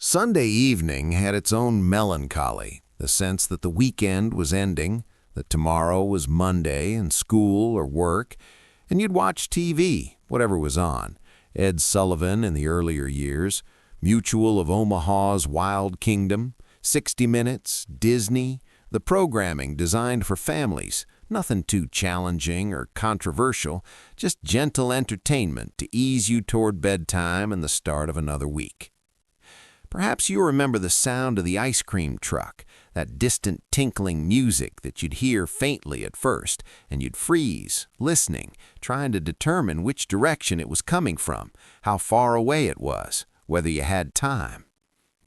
Sunday evening had its own melancholy, the sense that the weekend was ending, that tomorrow was Monday and school or work, and you'd watch TV, whatever was on. Ed Sullivan in the earlier years, Mutual of Omaha's Wild Kingdom, 60 Minutes, Disney, the programming designed for families, nothing too challenging or controversial, just gentle entertainment to ease you toward bedtime and the start of another week. Perhaps you remember the sound of the ice cream truck, that distant tinkling music that you'd hear faintly at first, and you'd freeze, listening, trying to determine which direction it was coming from, how far away it was, whether you had time.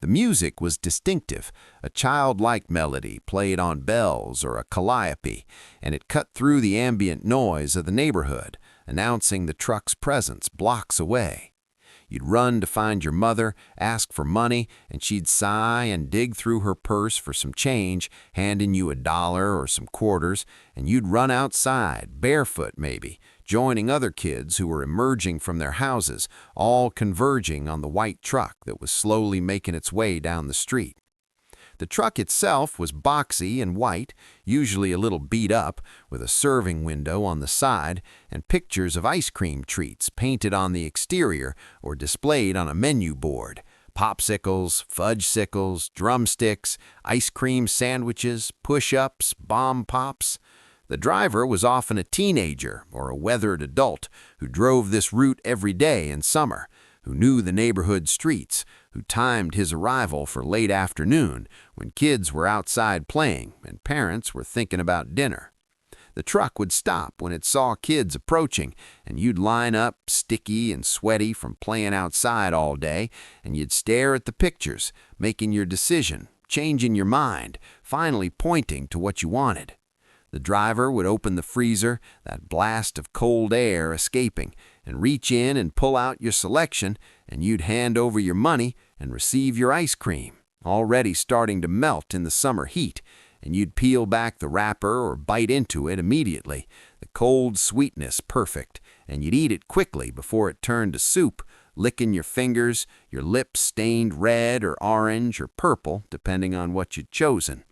The music was distinctive, a childlike melody played on bells or a calliope, and it cut through the ambient noise of the neighborhood, announcing the truck's presence blocks away. You'd run to find your mother, ask for money, and she'd sigh and dig through her purse for some change, handing you $1 or some quarters, and you'd run outside, barefoot maybe, joining other kids who were emerging from their houses, all converging on the white truck that was slowly making its way down the street. The truck itself was boxy and white, usually a little beat up, with a serving window on the side and pictures of ice cream treats painted on the exterior or displayed on a menu board. Popsicles, fudgesicles, drumsticks, ice cream sandwiches, push-ups, bomb pops. The driver was often a teenager or a weathered adult who drove this route every day in summer, who knew the neighborhood streets, who timed his arrival for late afternoon when kids were outside playing and parents were thinking about dinner. The truck would stop when it saw kids approaching, and you'd line up, sticky and sweaty from playing outside all day, and you'd stare at the pictures, making your decision, changing your mind, finally pointing to what you wanted. The driver would open the freezer, that blast of cold air escaping, and reach in and pull out your selection, and you'd hand over your money and receive your ice cream, already starting to melt in the summer heat, and you'd peel back the wrapper or bite into it immediately, the cold sweetness perfect, and you'd eat it quickly before it turned to soup, licking your fingers, your lips stained red or orange or purple, depending on what you'd chosen.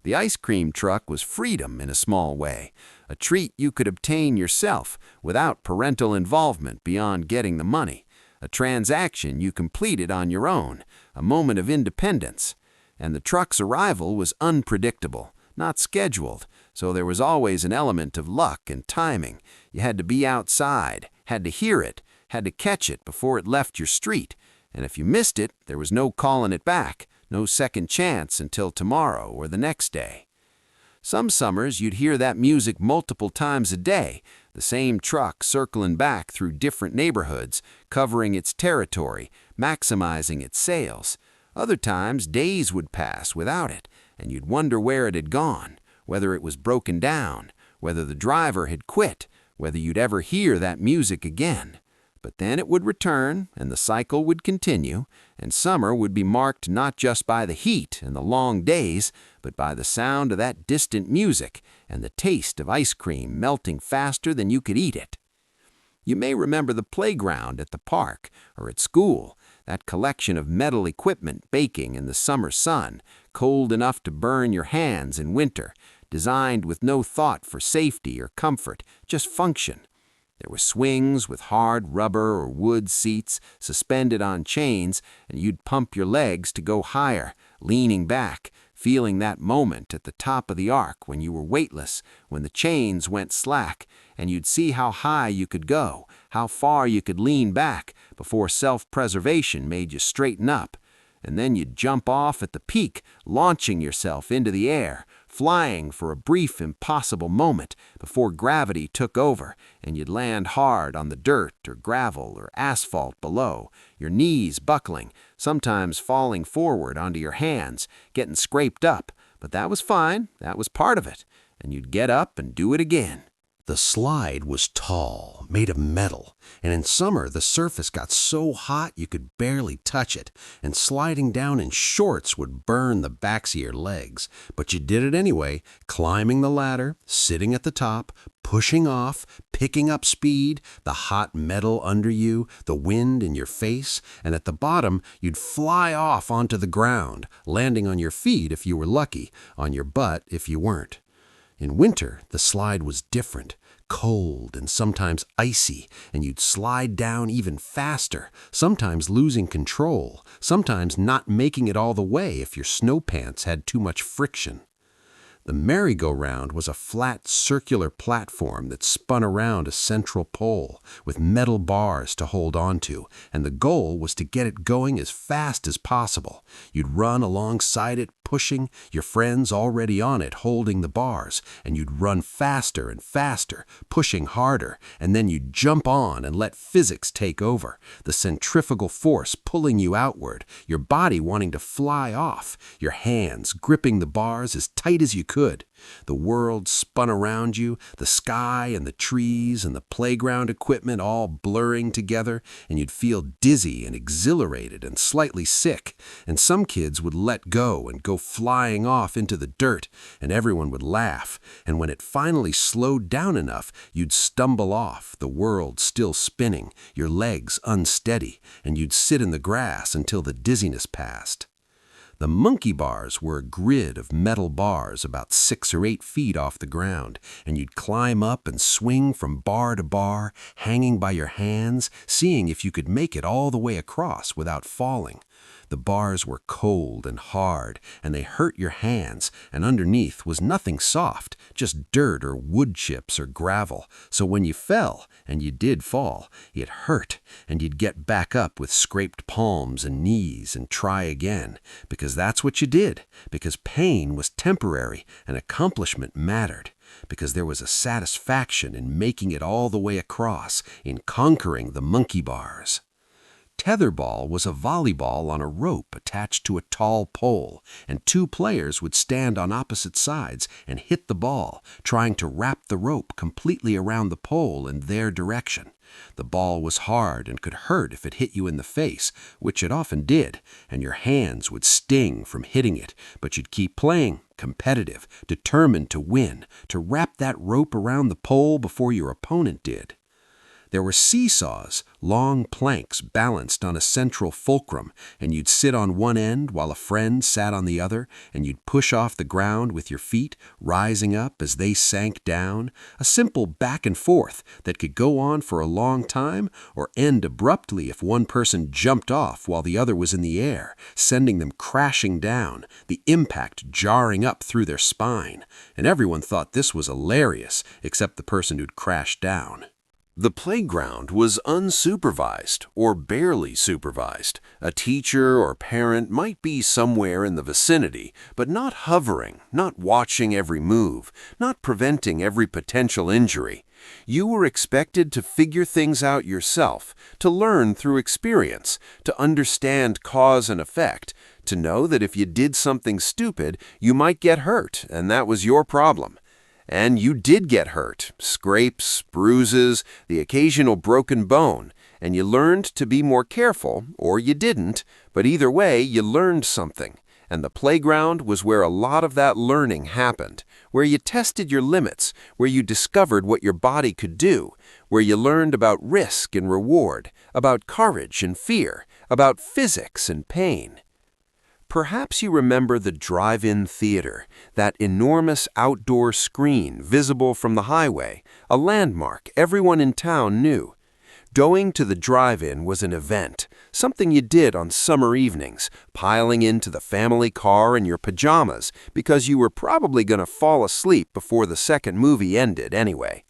The ice cream truck was freedom in a small way, a treat you could obtain yourself without parental involvement beyond getting the money, a transaction you completed on your own, a moment of independence. And the truck's arrival was unpredictable, not scheduled, so there was always an element of luck and timing. You had to be outside, had to hear it, had to catch it before it left your street, and if you missed it, there was no calling it back. No second chance until tomorrow or the next day. Some summers you'd hear that music multiple times a day, the same truck circling back through different neighborhoods, covering its territory, maximizing its sales. Other times days would pass without it, and you'd wonder where it had gone, whether it was broken down, whether the driver had quit, whether you'd ever hear that music again. But then it would return, and the cycle would continue, and summer would be marked not just by the heat and the long days, but by the sound of that distant music and the taste of ice cream melting faster than you could eat it. You may remember the playground at the park or at school, that collection of metal equipment baking in the summer sun, cold enough to burn your hands in winter, designed with no thought for safety or comfort, just function. There were swings with hard rubber or wood seats suspended on chains, and you'd pump your legs to go higher, leaning back, feeling that moment at the top of the arc when you were weightless, when the chains went slack, and you'd see how high you could go, how far you could lean back before self-preservation made you straighten up. And then you'd jump off at the peak, launching yourself into the air, flying for a brief impossible moment before gravity took over, and you'd land hard on the dirt or gravel or asphalt below, your knees buckling, sometimes falling forward onto your hands, getting scraped up. But that was fine, that was part of it, and you'd get up and do it again. The slide was tall, made of metal, and in summer the surface got so hot you could barely touch it, and sliding down in shorts would burn the backs of your legs. But you did it anyway, climbing the ladder, sitting at the top, pushing off, picking up speed, the hot metal under you, the wind in your face, and at the bottom you'd fly off onto the ground, landing on your feet if you were lucky, on your butt if you weren't. In winter, the slide was different, cold and sometimes icy, and you'd slide down even faster, sometimes losing control, sometimes not making it all the way if your snow pants had too much friction. The merry-go-round was a flat circular platform that spun around a central pole with metal bars to hold onto, and the goal was to get it going as fast as possible. You'd run alongside it, pushing, your friends already on it holding the bars, and you'd run faster and faster, pushing harder, and then you'd jump on and let physics take over, the centrifugal force pulling you outward, your body wanting to fly off, your hands gripping the bars as tight as you could. The world spun around you, the sky and the trees and the playground equipment all blurring together, and you'd feel dizzy and exhilarated and slightly sick, and some kids would let go and go flying off into the dirt, and everyone would laugh, and when it finally slowed down enough, you'd stumble off, the world still spinning, your legs unsteady, and you'd sit in the grass until the dizziness passed. The monkey bars were a grid of metal bars about 6 or 8 feet off the ground, and you'd climb up and swing from bar to bar, hanging by your hands, seeing if you could make it all the way across without falling. The bars were cold and hard, and they hurt your hands, and underneath was nothing soft, just dirt or wood chips or gravel. So when you fell, and you did fall, it hurt, and you'd get back up with scraped palms and knees and try again, because that's what you did, because pain was temporary and accomplishment mattered, because there was a satisfaction in making it all the way across, in conquering the monkey bars. Tetherball was a volleyball on a rope attached to a tall pole, and 2 players would stand on opposite sides and hit the ball, trying to wrap the rope completely around the pole in their direction. The ball was hard and could hurt if it hit you in the face, which it often did, and your hands would sting from hitting it, but you'd keep playing, competitive, determined to win, to wrap that rope around the pole before your opponent did. There were seesaws, long planks balanced on a central fulcrum, and you'd sit on one end while a friend sat on the other, and you'd push off the ground with your feet, rising up as they sank down, a simple back and forth that could go on for a long time or end abruptly if one person jumped off while the other was in the air, sending them crashing down, the impact jarring up through their spine. And everyone thought this was hilarious, except the person who'd crashed down. The playground was unsupervised or barely supervised. A teacher or parent might be somewhere in the vicinity, but not hovering, not watching every move, not preventing every potential injury. You were expected to figure things out yourself, to learn through experience, to understand cause and effect, to know that if you did something stupid, you might get hurt, and that was your problem. And you did get hurt, scrapes, bruises, the occasional broken bone, and you learned to be more careful, or you didn't, but either way, you learned something. And the playground was where a lot of that learning happened, where you tested your limits, where you discovered what your body could do, where you learned about risk and reward, about courage and fear, about physics and pain. Perhaps you remember the drive-in theater, that enormous outdoor screen visible from the highway, a landmark everyone in town knew. Going to the drive-in was an event, something you did on summer evenings, piling into the family car in your pajamas because you were probably going to fall asleep before the second movie ended anyway.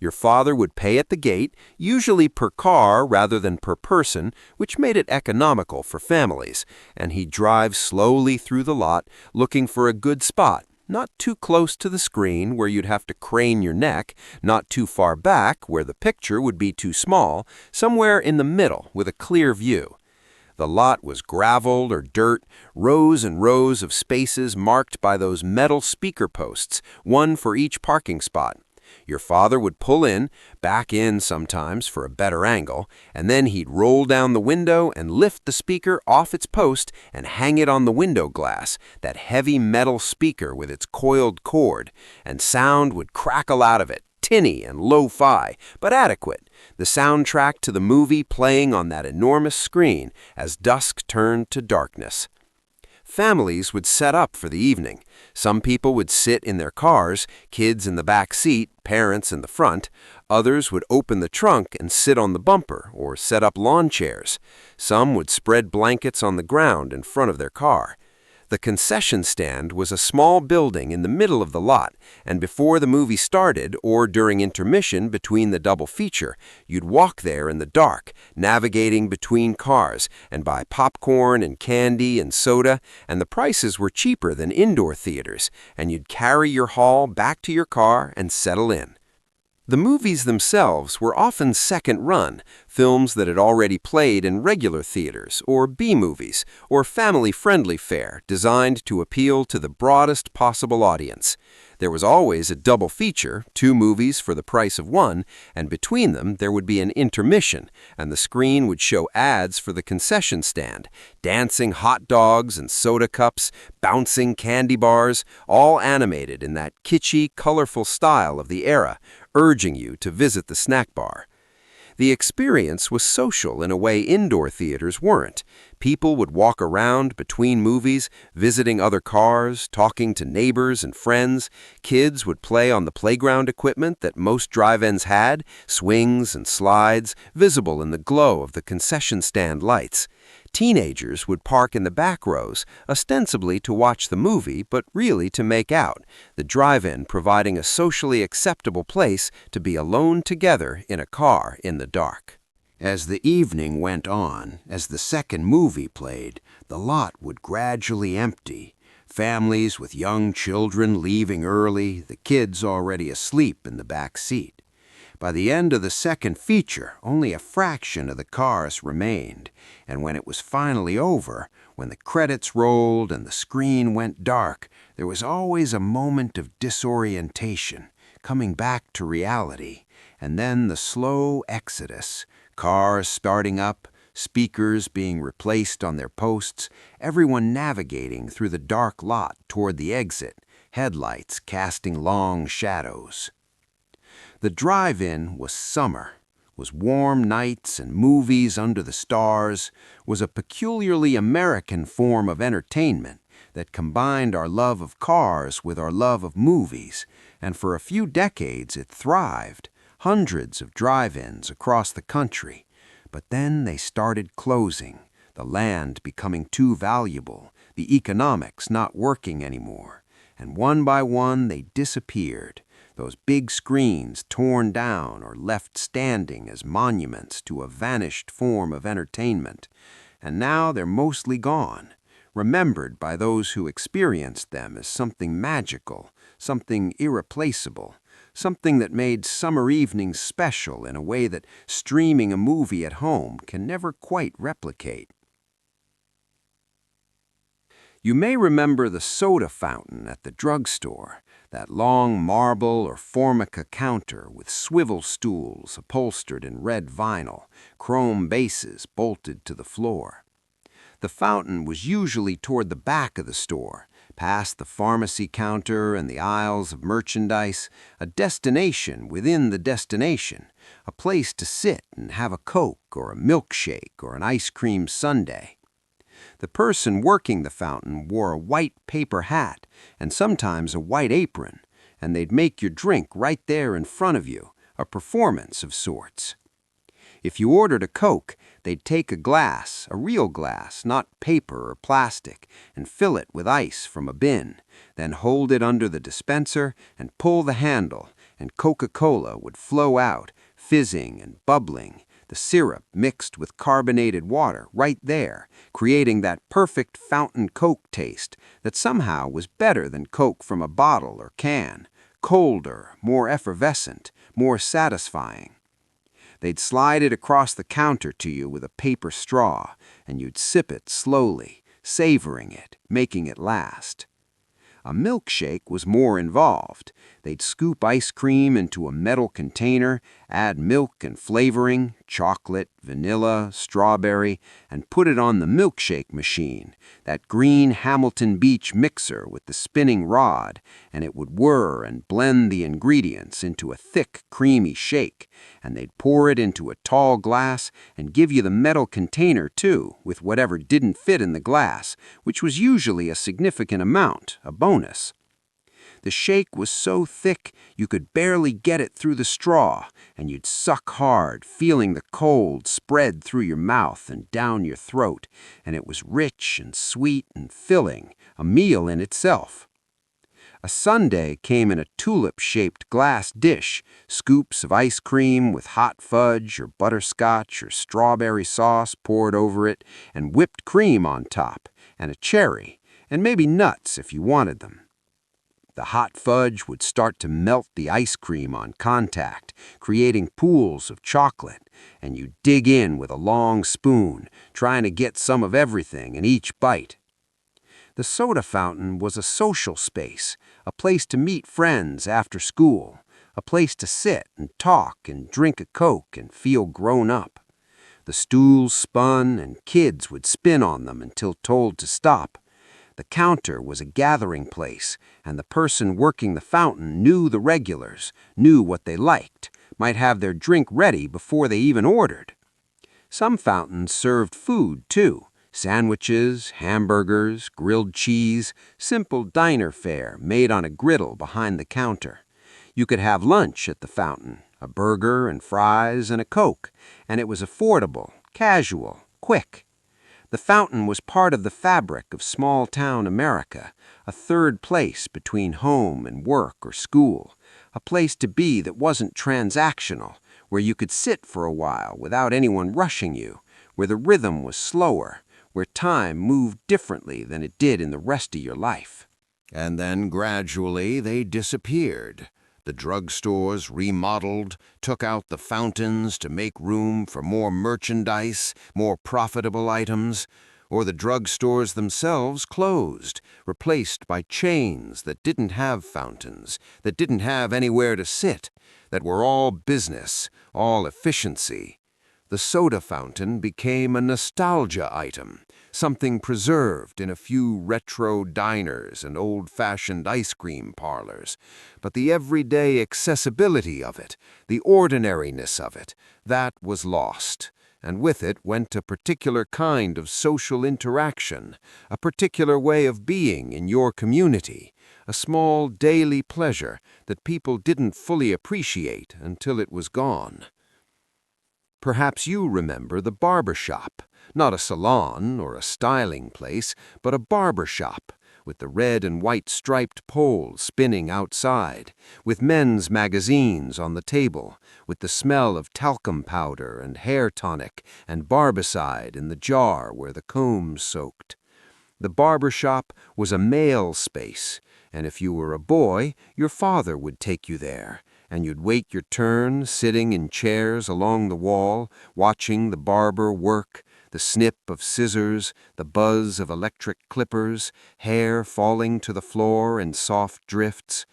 Your father would pay at the gate, usually per car rather than per person, which made it economical for families, and he'd drive slowly through the lot looking for a good spot, not too close to the screen where you'd have to crane your neck, not too far back where the picture would be too small, somewhere in the middle with a clear view. The lot was gravel or dirt, rows and rows of spaces marked by those metal speaker posts, one for each parking spot. Your father would pull in, back in sometimes for a better angle, and then he'd roll down the window and lift the speaker off its post and hang it on the window glass, that heavy metal speaker with its coiled cord, and sound would crackle out of it, tinny and lo-fi, but adequate, the soundtrack to the movie playing on that enormous screen as dusk turned to darkness. Families would set up for the evening. Some people would sit in their cars, kids in the back seat, parents in the front. Others would open the trunk and sit on the bumper or set up lawn chairs. Some would spread blankets on the ground in front of their car. The concession stand was a small building in the middle of the lot, and before the movie started or during intermission between the double feature, you'd walk there in the dark, navigating between cars, and buy popcorn and candy and soda, and the prices were cheaper than indoor theaters, and you'd carry your haul back to your car and settle in. The movies themselves were often second-run, films that had already played in regular theaters, or B-movies, or family-friendly fare designed to appeal to the broadest possible audience. There was always a double feature, 2 movies for the price of 1, and between them there would be an intermission, and the screen would show ads for the concession stand, dancing hot dogs and soda cups, bouncing candy bars, all animated in that kitschy, colorful style of the era, urging you to visit the snack bar. The experience was social in a way indoor theaters weren't. People would walk around between movies, visiting other cars, talking to neighbors and friends. Kids would play on the playground equipment that most drive-ins had, swings and slides, visible in the glow of the concession stand lights. Teenagers would park in the back rows, ostensibly to watch the movie, but really to make out, the drive-in providing a socially acceptable place to be alone together in a car in the dark. As the evening went on, as the second movie played, the lot would gradually empty. Families with young children leaving early, the kids already asleep in the back seat. By the end of the second feature, only a fraction of the cars remained, and when it was finally over, when the credits rolled and the screen went dark, there was always a moment of disorientation, coming back to reality, and then the slow exodus, cars starting up, speakers being replaced on their posts, everyone navigating through the dark lot toward the exit, headlights casting long shadows. The drive-in was summer, was warm nights and movies under the stars, was a peculiarly American form of entertainment that combined our love of cars with our love of movies, and for a few decades it thrived, hundreds of drive-ins across the country. But then they started closing, the land becoming too valuable, the economics not working anymore, and one by one they disappeared. Those big screens torn down or left standing as monuments to a vanished form of entertainment. And now they're mostly gone, remembered by those who experienced them as something magical, something irreplaceable, something that made summer evenings special in a way that streaming a movie at home can never quite replicate. You may remember the soda fountain at the drugstore, that long marble or formica counter with swivel stools upholstered in red vinyl, chrome bases bolted to the floor. The fountain was usually toward the back of the store, past the pharmacy counter and the aisles of merchandise, a destination within the destination, a place to sit and have a Coke or a milkshake or an ice cream sundae. The person working the fountain wore a white paper hat and sometimes a white apron, and they'd make your drink right there in front of you, a performance of sorts. If you ordered a Coke, they'd take a glass, a real glass, not paper or plastic, and fill it with ice from a bin, then hold it under the dispenser and pull the handle, and Coca-Cola would flow out, fizzing and bubbling, the syrup mixed with carbonated water right there, creating that perfect fountain Coke taste that somehow was better than Coke from a bottle or can, colder, more effervescent, more satisfying. They'd slide it across the counter to you with a paper straw, and you'd sip it slowly, savoring it, making it last. A milkshake was more involved. They'd scoop ice cream into a metal container, add milk and flavoring, chocolate, vanilla, strawberry, and put it on the milkshake machine, that green Hamilton Beach mixer with the spinning rod, and it would whir and blend the ingredients into a thick, creamy shake, and they'd pour it into a tall glass and give you the metal container, too, with whatever didn't fit in the glass, which was usually a significant amount, a bonus. The shake was so thick you could barely get it through the straw, and you'd suck hard, feeling the cold spread through your mouth and down your throat, and it was rich and sweet and filling, a meal in itself. A sundae came in a tulip-shaped glass dish, scoops of ice cream with hot fudge or butterscotch or strawberry sauce poured over it, and whipped cream on top, and a cherry, and maybe nuts if you wanted them. The hot fudge would start to melt the ice cream on contact, creating pools of chocolate, and you'd dig in with a long spoon, trying to get some of everything in each bite. The soda fountain was a social space, a place to meet friends after school, a place to sit and talk and drink a Coke and feel grown up. The stools spun and kids would spin on them until told to stop. The counter was a gathering place, and the person working the fountain knew the regulars, knew what they liked, might have their drink ready before they even ordered. Some fountains served food, too. Sandwiches, hamburgers, grilled cheese, simple diner fare made on a griddle behind the counter. You could have lunch at the fountain, a burger and fries and a Coke, and it was affordable, casual, quick. The fountain was part of the fabric of small-town America, a third place between home and work or school, a place to be that wasn't transactional, where you could sit for a while without anyone rushing you, where the rhythm was slower, where time moved differently than it did in the rest of your life. And then gradually they disappeared. The drugstores remodeled, took out the fountains to make room for more merchandise, more profitable items, or the drugstores themselves closed, replaced by chains that didn't have fountains, that didn't have anywhere to sit, that were all business, all efficiency. The soda fountain became a nostalgia item, something preserved in a few retro diners and old-fashioned ice cream parlors. But the everyday accessibility of it, the ordinariness of it, that was lost. And with it went a particular kind of social interaction, a particular way of being in your community, a small daily pleasure that people didn't fully appreciate until it was gone. Perhaps you remember the barber shop, not a salon or a styling place, but a barber shop, with the red and white striped poles spinning outside, with men's magazines on the table, with the smell of talcum powder and hair tonic and barbicide in the jar where the combs soaked. The barber shop was a male space, and if you were a boy, your father would take you there, and you'd wait your turn sitting in chairs along the wall, watching the barber work, the snip of scissors, the buzz of electric clippers, hair falling to the floor in soft drifts.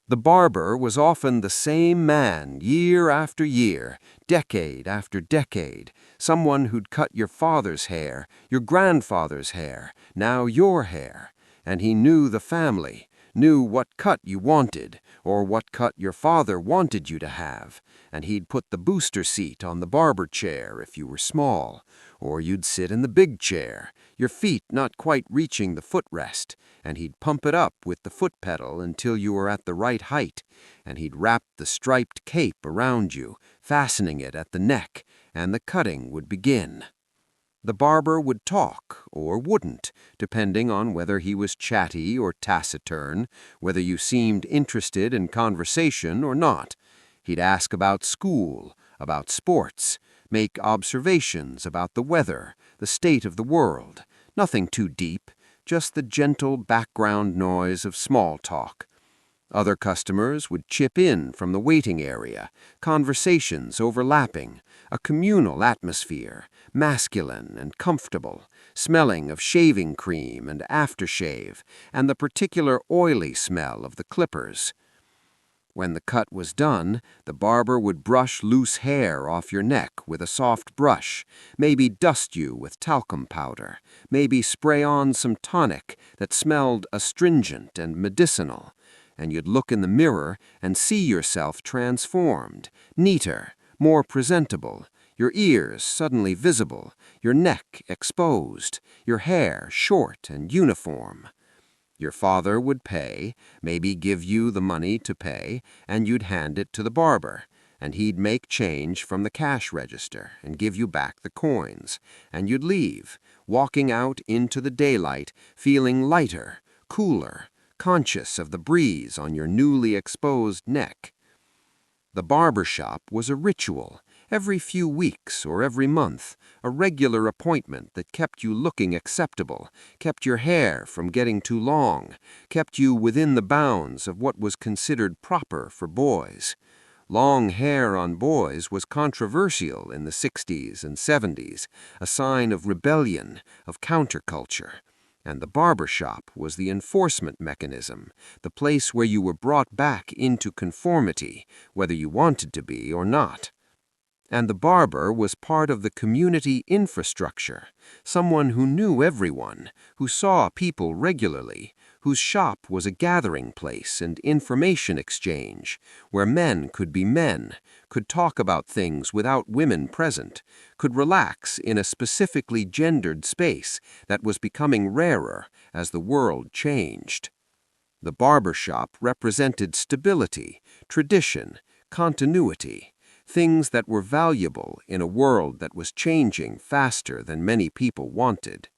The barber was often the same man year after year, decade after decade, someone who'd cut your father's hair, your grandfather's hair, now your hair, and he knew the family, knew what cut you wanted, or what cut your father wanted you to have, and he'd put the booster seat on the barber chair if you were small, or you'd sit in the big chair, your feet not quite reaching the footrest, and he'd pump it up with the foot pedal until you were at the right height, and he'd wrap the striped cape around you, fastening it at the neck, and the cutting would begin. The barber would talk or wouldn't, depending on whether he was chatty or taciturn, whether you seemed interested in conversation or not. He'd ask about school, about sports, make observations about the weather, the state of the world, nothing too deep, just the gentle background noise of small talk. Other customers would chip in from the waiting area, conversations overlapping, a communal atmosphere, masculine and comfortable, smelling of shaving cream and aftershave, and the particular oily smell of the clippers. When the cut was done, the barber would brush loose hair off your neck with a soft brush, maybe dust you with talcum powder, maybe spray on some tonic that smelled astringent and medicinal, and you'd look in the mirror and see yourself transformed, neater, more presentable, your ears suddenly visible, your neck exposed, your hair short and uniform. Your father would pay, maybe give you the money to pay, and you'd hand it to the barber, and he'd make change from the cash register and give you back the coins, and you'd leave, walking out into the daylight, feeling lighter, cooler, conscious of the breeze on your newly exposed neck. The barber shop was a ritual, every few weeks or every month, a regular appointment that kept you looking acceptable, kept your hair from getting too long, kept you within the bounds of what was considered proper for boys. Long hair on boys was controversial in the 60s and 70s, a sign of rebellion, of counterculture. And the barber shop was the enforcement mechanism, the place where you were brought back into conformity, whether you wanted to be or not. And the barber was part of the community infrastructure, someone who knew everyone, who saw people regularly, whose shop was a gathering place and information exchange, where men could be men, could talk about things without women present, could relax in a specifically gendered space that was becoming rarer as the world changed. The barber shop represented stability, tradition, continuity, things that were valuable in a world that was changing faster than many people wanted.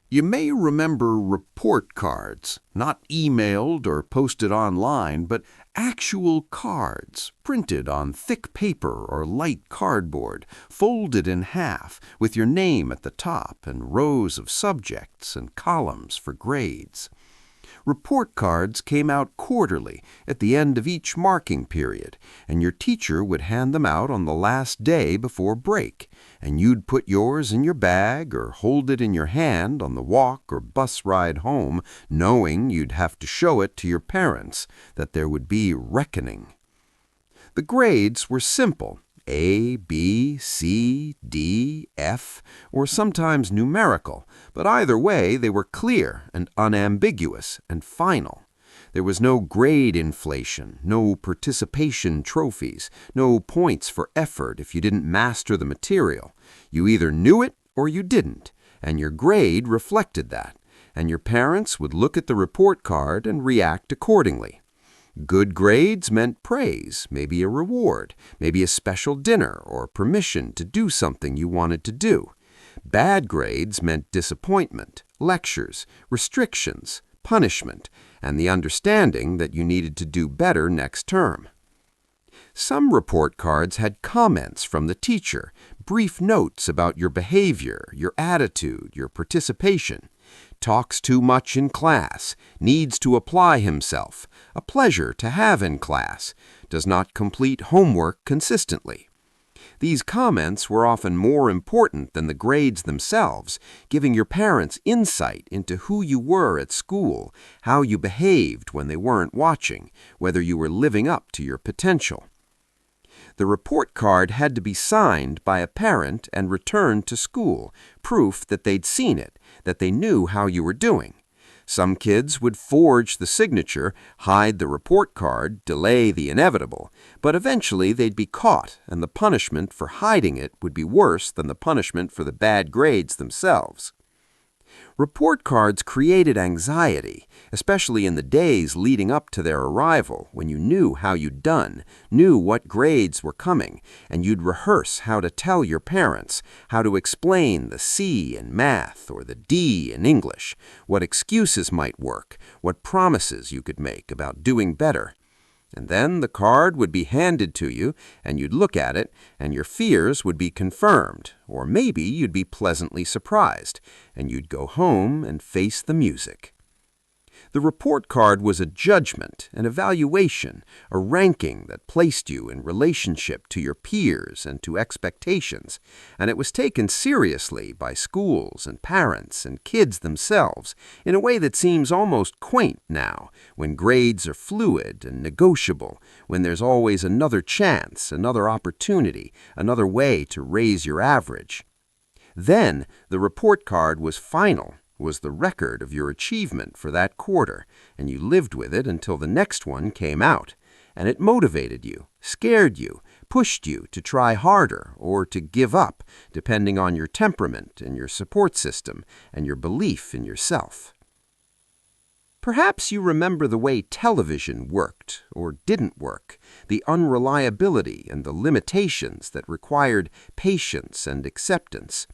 You may remember report cards, not emailed or posted online, but actual cards printed on thick paper or light cardboard, folded in half, with your name at the top and rows of subjects and columns for grades. Report cards came out quarterly at the end of each marking period, and your teacher would hand them out on the last day before break, and you'd put yours in your bag or hold it in your hand on the walk or bus ride home, knowing you'd have to show it to your parents, that there would be reckoning. The grades were simple. A, B, C, D, F, or sometimes numerical, but either way they were clear and unambiguous and final. There was no grade inflation, no participation trophies, no points for effort if you didn't master the material. You either knew it or you didn't, and your grade reflected that, and your parents would look at the report card and react accordingly. Good grades meant praise, maybe a reward, maybe a special dinner or permission to do something you wanted to do. Bad grades meant disappointment, lectures, restrictions, punishment, and the understanding that you needed to do better next term. Some report cards had comments from the teacher, brief notes about your behavior, your attitude, your participation. Talks too much in class, needs to apply himself, a pleasure to have in class, does not complete homework consistently. These comments were often more important than the grades themselves, giving your parents insight into who you were at school, how you behaved when they weren't watching, whether you were living up to your potential. The report card had to be signed by a parent and returned to school, proof that they'd seen it, that they knew how you were doing. Some kids would forge the signature, hide the report card, delay the inevitable, but eventually they'd be caught, and the punishment for hiding it would be worse than the punishment for the bad grades themselves. Report cards created anxiety, especially in the days leading up to their arrival, when you knew how you'd done, knew what grades were coming, and you'd rehearse how to tell your parents, how to explain the C in math or the D in English, what excuses might work, what promises you could make about doing better. And then the card would be handed to you, and you'd look at it, and your fears would be confirmed, or maybe you'd be pleasantly surprised, and you'd go home and face the music. The report card was a judgment, an evaluation, a ranking that placed you in relationship to your peers and to expectations, and it was taken seriously by schools and parents and kids themselves in a way that seems almost quaint now, when grades are fluid and negotiable, when there's always another chance, another opportunity, another way to raise your average. Then the report card was final, was the record of your achievement for that quarter, and you lived with it until the next one came out. And it motivated you, scared you, pushed you to try harder or to give up, depending on your temperament and your support system and your belief in yourself. Perhaps you remember the way television worked or didn't work, the unreliability and the limitations that required patience and acceptance.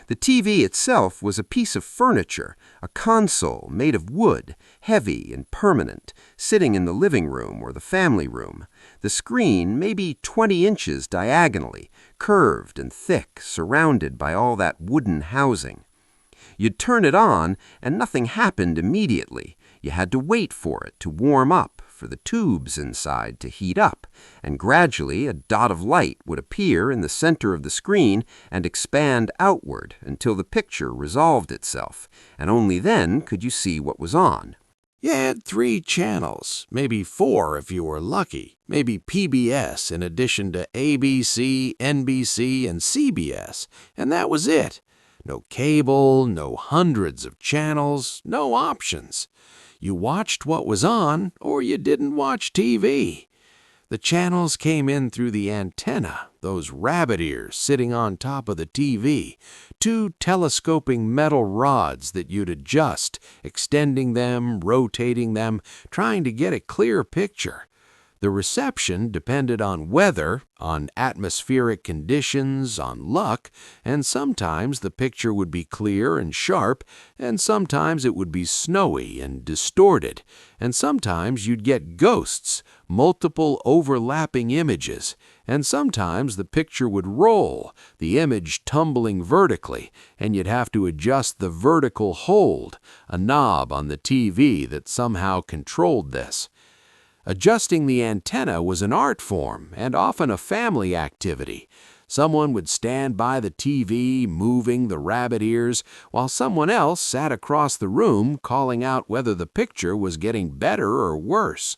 The TV itself was a piece of furniture, a console made of wood, heavy and permanent, sitting in the living room or the family room. The screen maybe 20 inches diagonally, curved and thick, surrounded by all that wooden housing. You'd turn it on, and nothing happened immediately. You had to wait for it to warm up, for the tubes inside to heat up, and gradually a dot of light would appear in the center of the screen and expand outward until the picture resolved itself, and only then could you see what was on. You had 3 channels, maybe 4 if you were lucky, maybe PBS in addition to ABC, NBC, and CBS, and that was it. No cable, no hundreds of channels, no options. You watched what was on, or you didn't watch TV. The channels came in through the antenna, those rabbit ears sitting on top of the TV, 2 telescoping metal rods that you'd adjust, extending them, rotating them, trying to get a clear picture. The reception depended on weather, on atmospheric conditions, on luck, and sometimes the picture would be clear and sharp, and sometimes it would be snowy and distorted, and sometimes you'd get ghosts, multiple overlapping images, and sometimes the picture would roll, the image tumbling vertically, and you'd have to adjust the vertical hold, a knob on the TV that somehow controlled this. Adjusting the antenna was an art form and often a family activity. Someone would stand by the TV, moving the rabbit ears, while someone else sat across the room calling out whether the picture was getting better or worse.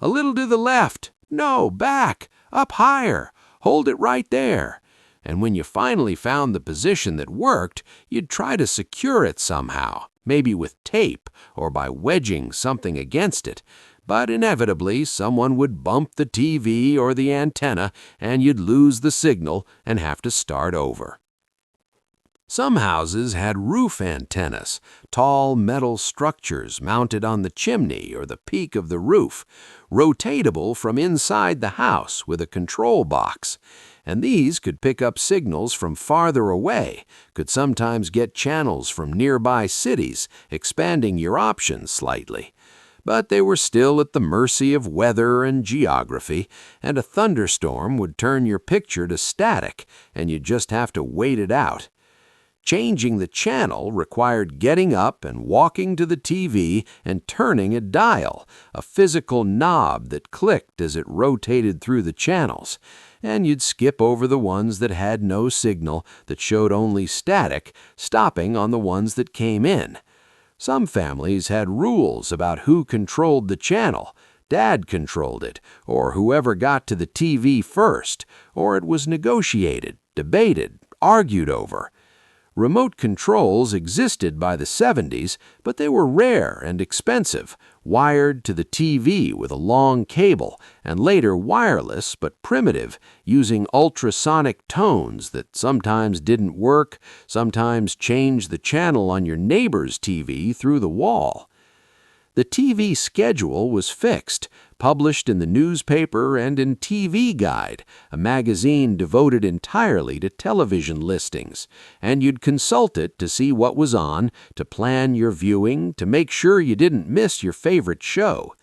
A little to the left. No, back. Up higher. Hold it right there. And when you finally found the position that worked, you'd try to secure it somehow, maybe with tape or by wedging something against it. But inevitably, someone would bump the TV or the antenna, and you'd lose the signal and have to start over. Some houses had roof antennas, tall metal structures mounted on the chimney or the peak of the roof, rotatable from inside the house with a control box. And these could pick up signals from farther away, could sometimes get channels from nearby cities, expanding your options slightly. But they were still at the mercy of weather and geography, and a thunderstorm would turn your picture to static, and you'd just have to wait it out. Changing the channel required getting up and walking to the TV and turning a dial, a physical knob that clicked as it rotated through the channels, and you'd skip over the ones that had no signal, that showed only static, stopping on the ones that came in. Some families had rules about who controlled the channel. Dad controlled it, or whoever got to the TV first, or it was negotiated, debated, argued over. Remote controls existed by the 70s, but they were rare and expensive, wired to the TV with a long cable, and later wireless but primitive, using ultrasonic tones that sometimes didn't work, sometimes changed the channel on your neighbor's TV through the wall. The TV schedule was fixed, published in the newspaper and in TV Guide, a magazine devoted entirely to television listings, and you'd consult it to see what was on, to plan your viewing, to make sure you didn't miss your favorite show.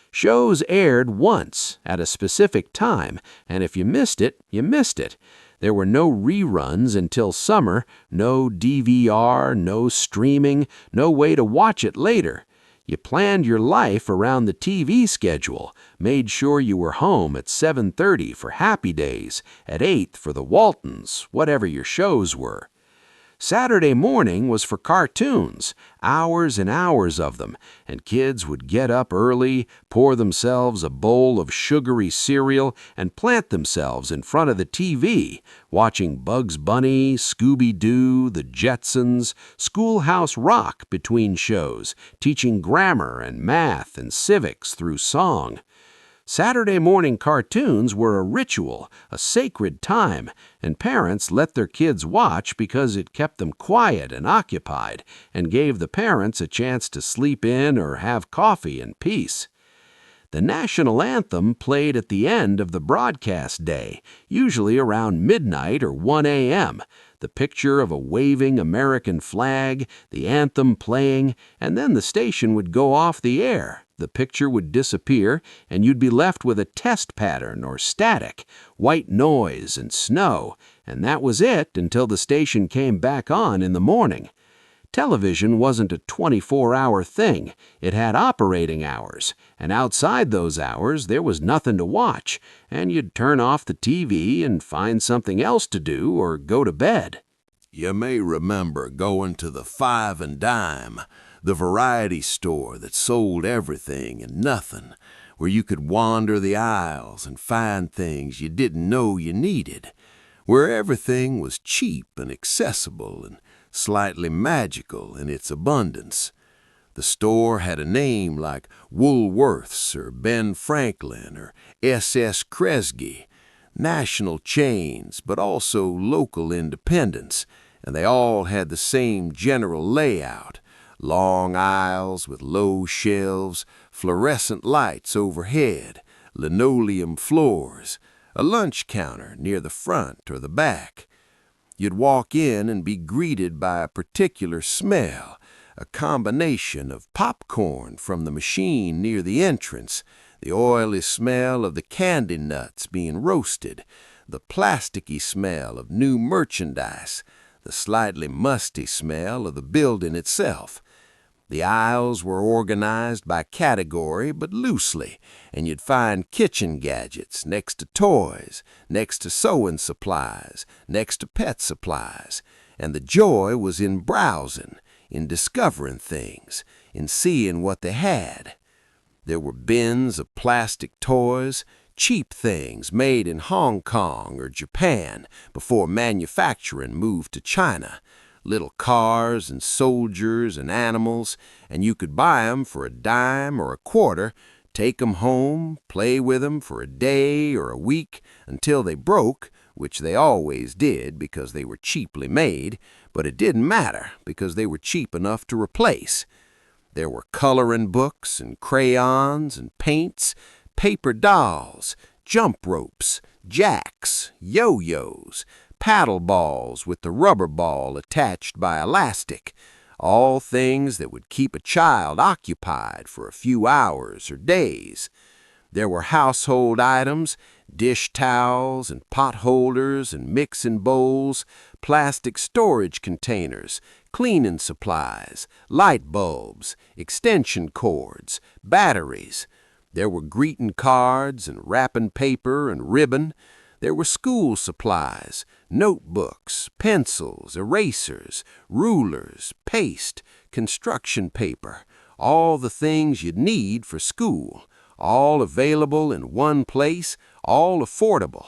Shows aired once at a specific time, and if you missed it, you missed it. There were no reruns until summer, no DVR, no streaming, no way to watch it later. You planned your life around the TV schedule, made sure you were home at 7:30 for Happy Days, at 8 for the Waltons, whatever your shows were. Saturday morning was for cartoons, hours and hours of them, and kids would get up early, pour themselves a bowl of sugary cereal, and plant themselves in front of the TV, watching Bugs Bunny, Scooby-Doo, the Jetsons, Schoolhouse Rock between shows, teaching grammar and math and civics through song. Saturday morning cartoons were a ritual, a sacred time, and parents let their kids watch because it kept them quiet and occupied and gave the parents a chance to sleep in or have coffee in peace. The national anthem played at the end of the broadcast day, usually around midnight or 1 a.m., the picture of a waving American flag, the anthem playing, and then the station would go off the air. The picture would disappear, and you'd be left with a test pattern or static, white noise and snow, and that was it until the station came back on in the morning. Television wasn't a 24-hour thing. It had operating hours, and outside those hours there was nothing to watch, and you'd turn off the TV and find something else to do or go to bed. You may remember going to the Five and Dime, the variety store that sold everything and nothing, where you could wander the aisles and find things you didn't know you needed, where everything was cheap and accessible and slightly magical in its abundance. The store had a name like Woolworth's or Ben Franklin or S.S. Kresge, national chains but also local independents, and they all had the same general layout, long aisles with low shelves, fluorescent lights overhead, linoleum floors, a lunch counter near the front or the back. You'd walk in and be greeted by a particular smell, a combination of popcorn from the machine near the entrance, the oily smell of the candy nuts being roasted, the plasticky smell of new merchandise, the slightly musty smell of the building itself. The aisles were organized by category but loosely, and you'd find kitchen gadgets next to toys, next to sewing supplies, next to pet supplies, and the joy was in browsing, in discovering things, in seeing what they had. There were bins of plastic toys, cheap things made in Hong Kong or Japan before manufacturing moved to China, little cars and soldiers and animals, and you could buy 'em for a dime or a quarter, take 'em home, play with 'em for a day or a week until they broke, which they always did because they were cheaply made, but it didn't matter because they were cheap enough to replace. There were coloring books and crayons and paints, paper dolls, jump ropes, jacks, yo-yos, paddle balls with the rubber ball attached by elastic, all things that would keep a child occupied for a few hours or days. There were household items, dish towels and pot holders and mixing bowls, plastic storage containers, cleaning supplies, light bulbs, extension cords, batteries. There were greeting cards and wrapping paper and ribbon. There were school supplies, notebooks, pencils, erasers, rulers, paste, construction paper, all the things you'd need for school, all available in one place, all affordable.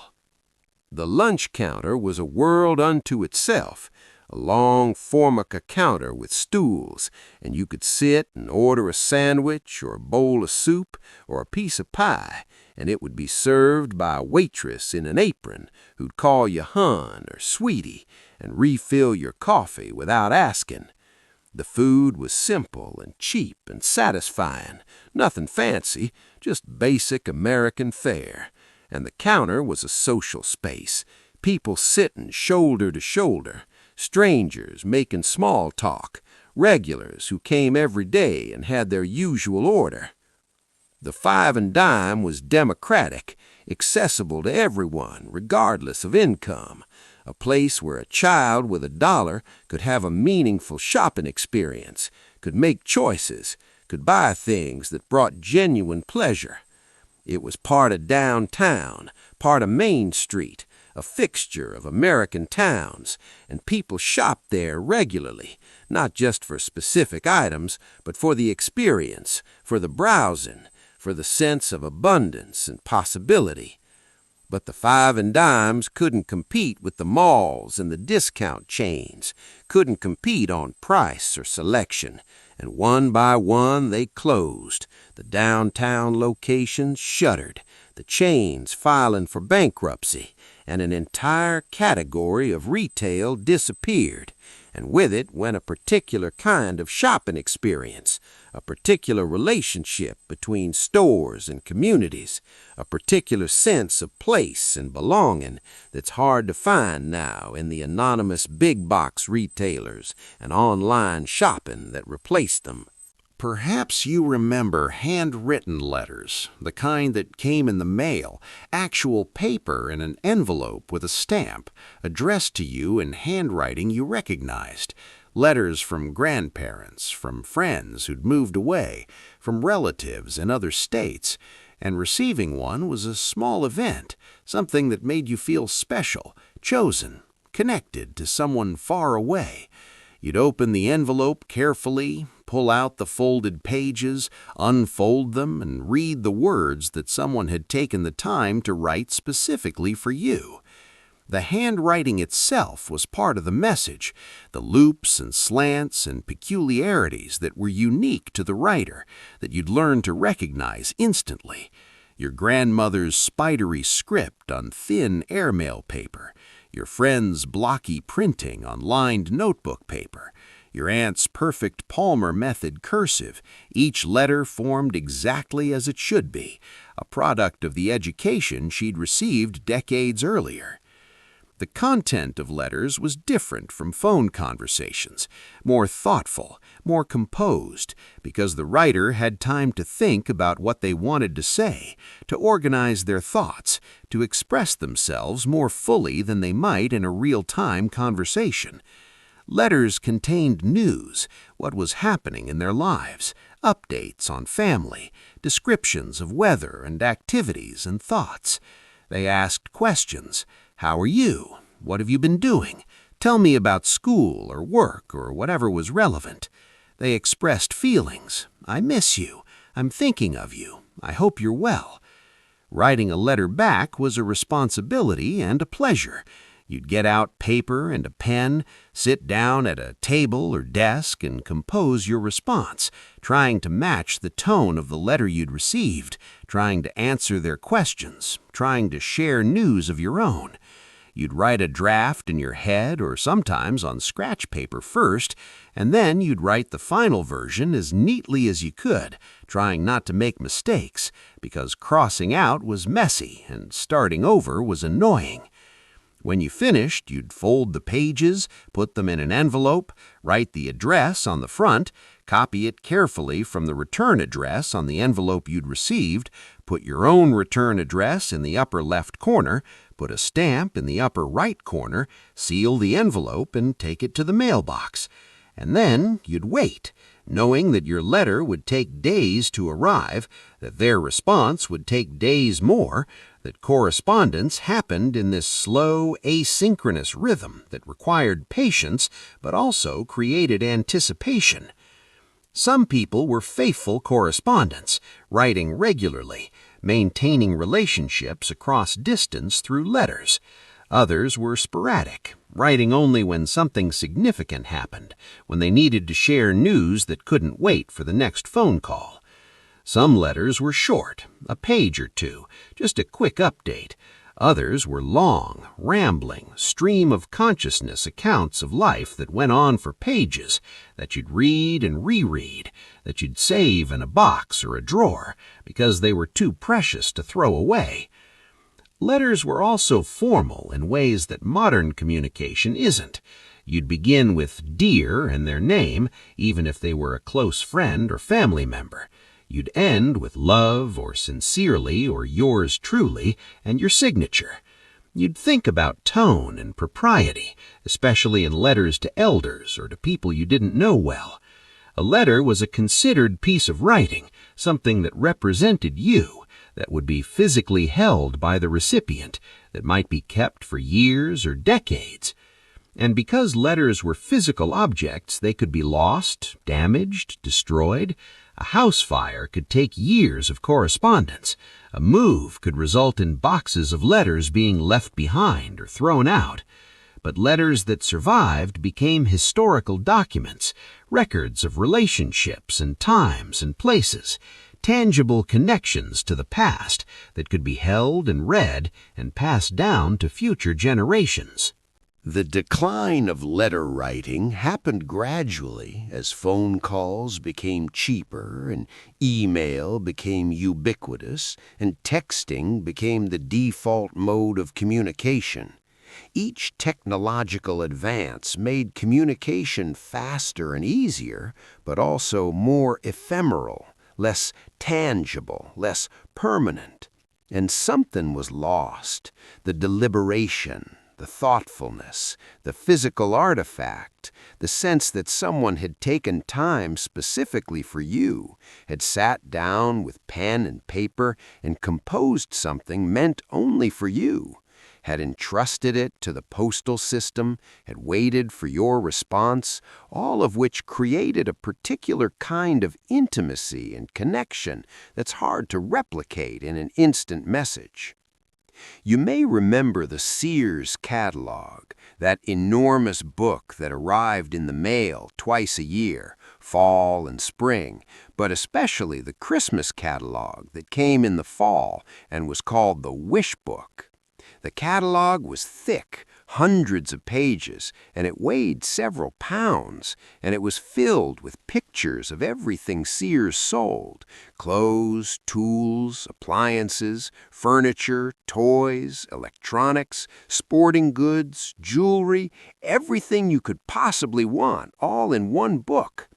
The lunch counter was a world unto itself, a long formica counter with stools, and you could sit and order a sandwich or a bowl of soup or a piece of pie, and it would be served by a waitress in an apron who'd call you hon or sweetie and refill your coffee without asking. The food was simple and cheap and satisfying, nothing fancy, just basic American fare. And the counter was a social space, people sitting shoulder to shoulder, strangers making small talk, regulars who came every day and had their usual order. The Five and Dime was democratic, accessible to everyone, regardless of income, a place where a child with $1 could have a meaningful shopping experience, could make choices, could buy things that brought genuine pleasure. It was part of downtown, part of Main Street, a fixture of American towns, and people shopped there regularly, not just for specific items, but for the experience, for the browsing, for the sense of abundance and possibility. But the five and dimes couldn't compete with the malls and the discount chains, couldn't compete on price or selection, and one by one they closed. The downtown locations shuttered, the chains filing for bankruptcy, and an entire category of retail disappeared, and with it went a particular kind of shopping experience, a particular relationship between stores and communities, a particular sense of place and belonging that's hard to find now in the anonymous big-box retailers and online shopping that replaced them. Perhaps you remember handwritten letters, the kind that came in the mail, actual paper in an envelope with a stamp, addressed to you in handwriting you recognized. Letters from grandparents, from friends who'd moved away, from relatives in other states. And receiving one was a small event, something that made you feel special, chosen, connected to someone far away. You'd open the envelope carefully, pull out the folded pages, unfold them, and read the words that someone had taken the time to write specifically for you. The handwriting itself was part of the message, the loops and slants and peculiarities that were unique to the writer, that you'd learn to recognize instantly. Your grandmother's spidery script on thin airmail paper, your friend's blocky printing on lined notebook paper, your aunt's perfect Palmer method cursive, each letter formed exactly as it should be, a product of the education she'd received decades earlier. The content of letters was different from phone conversations, more thoughtful, more composed, because the writer had time to think about what they wanted to say, to organize their thoughts, to express themselves more fully than they might in a real-time conversation. Letters contained news, what was happening in their lives, updates on family, descriptions of weather and activities and thoughts. They asked questions. How are you? What have you been doing? Tell me about school or work or whatever was relevant. They expressed feelings. I miss you. I'm thinking of you. I hope you're well. Writing a letter back was a responsibility and a pleasure. You'd get out paper and a pen, sit down at a table or desk and compose your response, trying to match the tone of the letter you'd received, trying to answer their questions, trying to share news of your own. You'd write a draft in your head or sometimes on scratch paper first, and then you'd write the final version as neatly as you could, trying not to make mistakes, because crossing out was messy and starting over was annoying. When you finished, you'd fold the pages, put them in an envelope, write the address on the front, copy it carefully from the return address on the envelope you'd received, put your own return address in the upper left corner, put a stamp in the upper right corner, seal the envelope, and take it to the mailbox. And then you'd wait, knowing that your letter would take days to arrive, that their response would take days more, that correspondence happened in this slow, asynchronous rhythm that required patience but also created anticipation. Some people were faithful correspondents, writing regularly, maintaining relationships across distance through letters. Others were sporadic, writing only when something significant happened, when they needed to share news that couldn't wait for the next phone call. Some letters were short, a page or two, just a quick update. Others were long, rambling, stream-of-consciousness accounts of life that went on for pages, that you'd read and reread, that you'd save in a box or a drawer, because they were too precious to throw away. Letters were also formal in ways that modern communication isn't. You'd begin with "Dear" and their name, even if they were a close friend or family member. You'd end with "Love" or "Sincerely" or "Yours truly" and your signature. You'd think about tone and propriety, especially in letters to elders or to people you didn't know well. A letter was a considered piece of writing, something that represented you, that would be physically held by the recipient, that might be kept for years or decades. And because letters were physical objects, they could be lost, damaged, destroyed. A house fire could take years of correspondence. A move could result in boxes of letters being left behind or thrown out. But letters that survived became historical documents, records of relationships and times and places, tangible connections to the past that could be held and read and passed down to future generations. The decline of letter writing happened gradually as phone calls became cheaper and email became ubiquitous and texting became the default mode of communication. Each technological advance made communication faster and easier, but also more ephemeral, less tangible, less permanent. And something was lost, the deliberation, the thoughtfulness, the physical artifact, the sense that someone had taken time specifically for you, had sat down with pen and paper and composed something meant only for you, had entrusted it to the postal system, had waited for your response, all of which created a particular kind of intimacy and connection that's hard to replicate in an instant message. You may remember the Sears catalog, that enormous book that arrived in the mail twice a year, fall and spring, but especially the Christmas catalog that came in the fall and was called the Wish Book. The catalog was thick, hundreds of pages, and it weighed several pounds, and it was filled with pictures of everything Sears sold: clothes, tools, appliances, furniture, toys, electronics, sporting goods, jewelry, everything you could possibly want, all in one book.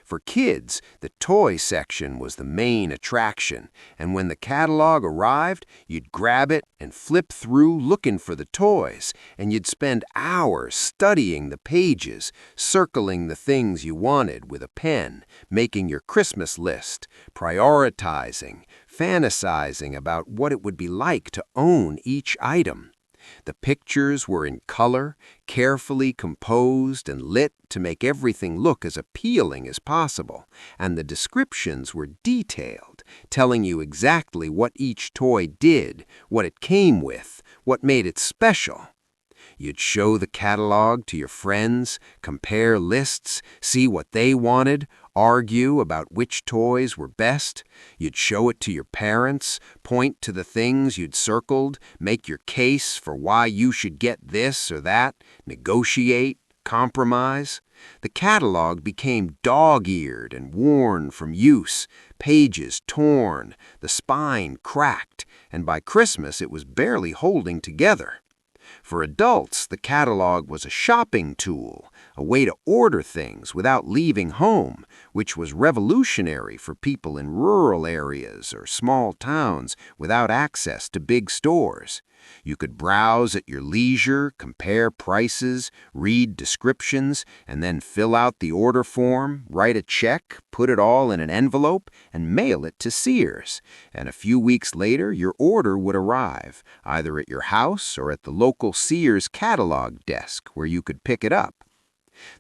For kids, the toy section was the main attraction, and when the catalog arrived, you'd grab it and flip through looking for the toys, and you'd spend hours studying the pages, circling the things you wanted with a pen, making your Christmas list, prioritizing, fantasizing about what it would be like to own each item. The pictures were in color, carefully composed and lit to make everything look as appealing as possible, and the descriptions were detailed, telling you exactly what each toy did, what it came with, what made it special. You'd show the catalog to your friends, compare lists, see what they wanted, argue about which toys were best. You'd show it to your parents, point to the things you'd circled, make your case for why you should get this or that, negotiate, compromise. The catalog became dog-eared and worn from use, pages torn, the spine cracked, and by Christmas it was barely holding together. For adults, the catalog was a shopping tool, a way to order things without leaving home, which was revolutionary for people in rural areas or small towns without access to big stores. You could browse at your leisure, compare prices, read descriptions, and then fill out the order form, write a check, put it all in an envelope, and mail it to Sears. And a few weeks later, your order would arrive, either at your house or at the local Sears catalog desk where you could pick it up.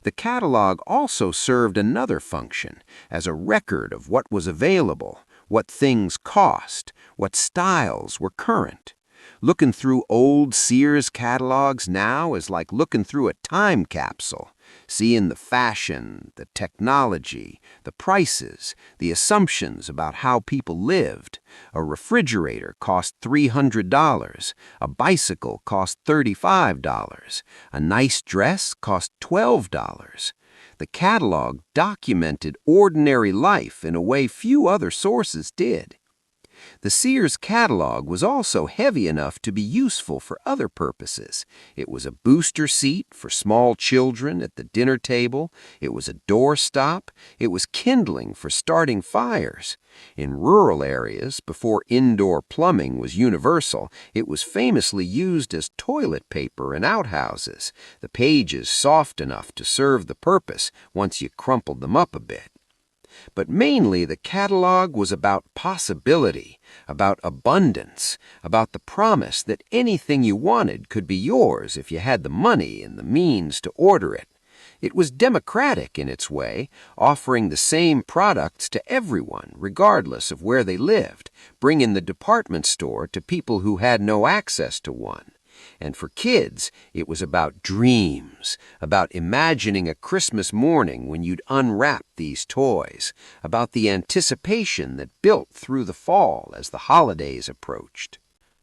The catalog also served another function, as a record of what was available, what things cost, what styles were current. Looking through old Sears catalogs now is like looking through a time capsule, seeing the fashion, the technology, the prices, the assumptions about how people lived. A refrigerator cost $300, a bicycle cost $35, a nice dress cost $12. The catalog documented ordinary life in a way few other sources did. The Sears catalog was also heavy enough to be useful for other purposes. It was a booster seat for small children at the dinner table. It was a doorstop. It was kindling for starting fires. In rural areas, before indoor plumbing was universal, it was famously used as toilet paper in outhouses, the pages soft enough to serve the purpose once you crumpled them up a bit. But mainly the catalog was about possibility, about abundance, about the promise that anything you wanted could be yours if you had the money and the means to order it. It was democratic in its way, offering the same products to everyone, regardless of where they lived, bringing the department store to people who had no access to one. And for kids, it was about dreams, about imagining a Christmas morning when you'd unwrap these toys, about the anticipation that built through the fall as the holidays approached.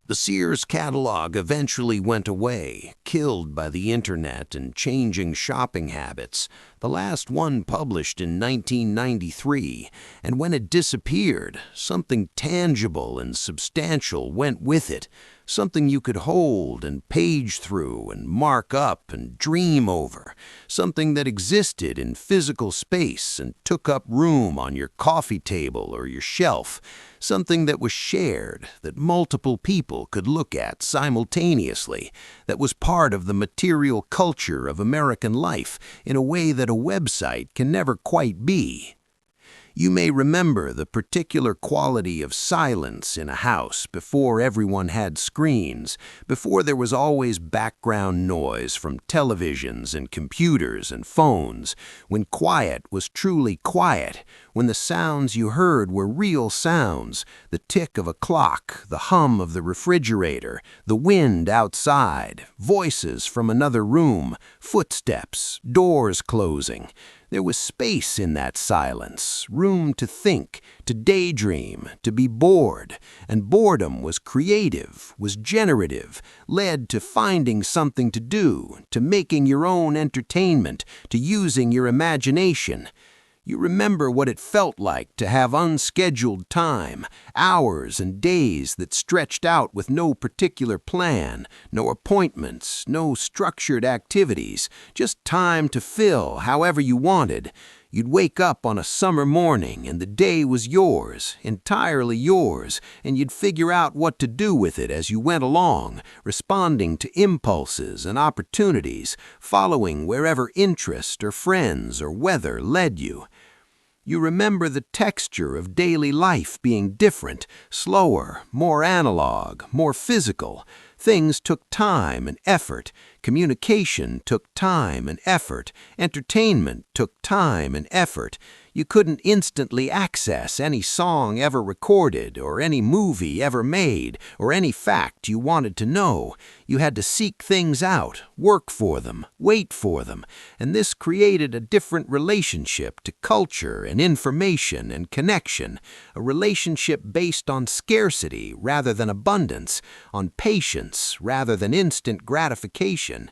The Sears catalog eventually went away, killed by the internet and changing shopping habits, the last one published in 1993, and when it disappeared, something tangible and substantial went with it, something you could hold and page through and mark up and dream over, something that existed in physical space and took up room on your coffee table or your shelf, something that was shared, that multiple people could look at simultaneously, that was part of the material culture of American life in a way that a website can never quite be. You may remember the particular quality of silence in a house before everyone had screens, before there was always background noise from televisions and computers and phones, when quiet was truly quiet, when the sounds you heard were real sounds, the tick of a clock, the hum of the refrigerator, the wind outside, voices from another room, footsteps, doors closing. There was space in that silence, room to think, to daydream, to be bored, and boredom was creative, was generative, led to finding something to do, to making your own entertainment, to using your imagination. You remember what it felt like to have unscheduled time, hours and days that stretched out with no particular plan, no appointments, no structured activities, just time to fill however you wanted. You'd wake up on a summer morning and the day was yours, entirely yours, and you'd figure out what to do with it as you went along, responding to impulses and opportunities, following wherever interest or friends or weather led you. You remember the texture of daily life being different, slower, more analog, more physical. Things took time and effort. Communication took time and effort. Entertainment took time and effort. You couldn't instantly access any song ever recorded, or any movie ever made, or any fact you wanted to know. You had to seek things out, work for them, wait for them, and this created a different relationship to culture and information and connection, a relationship based on scarcity rather than abundance, on patience rather than instant gratification.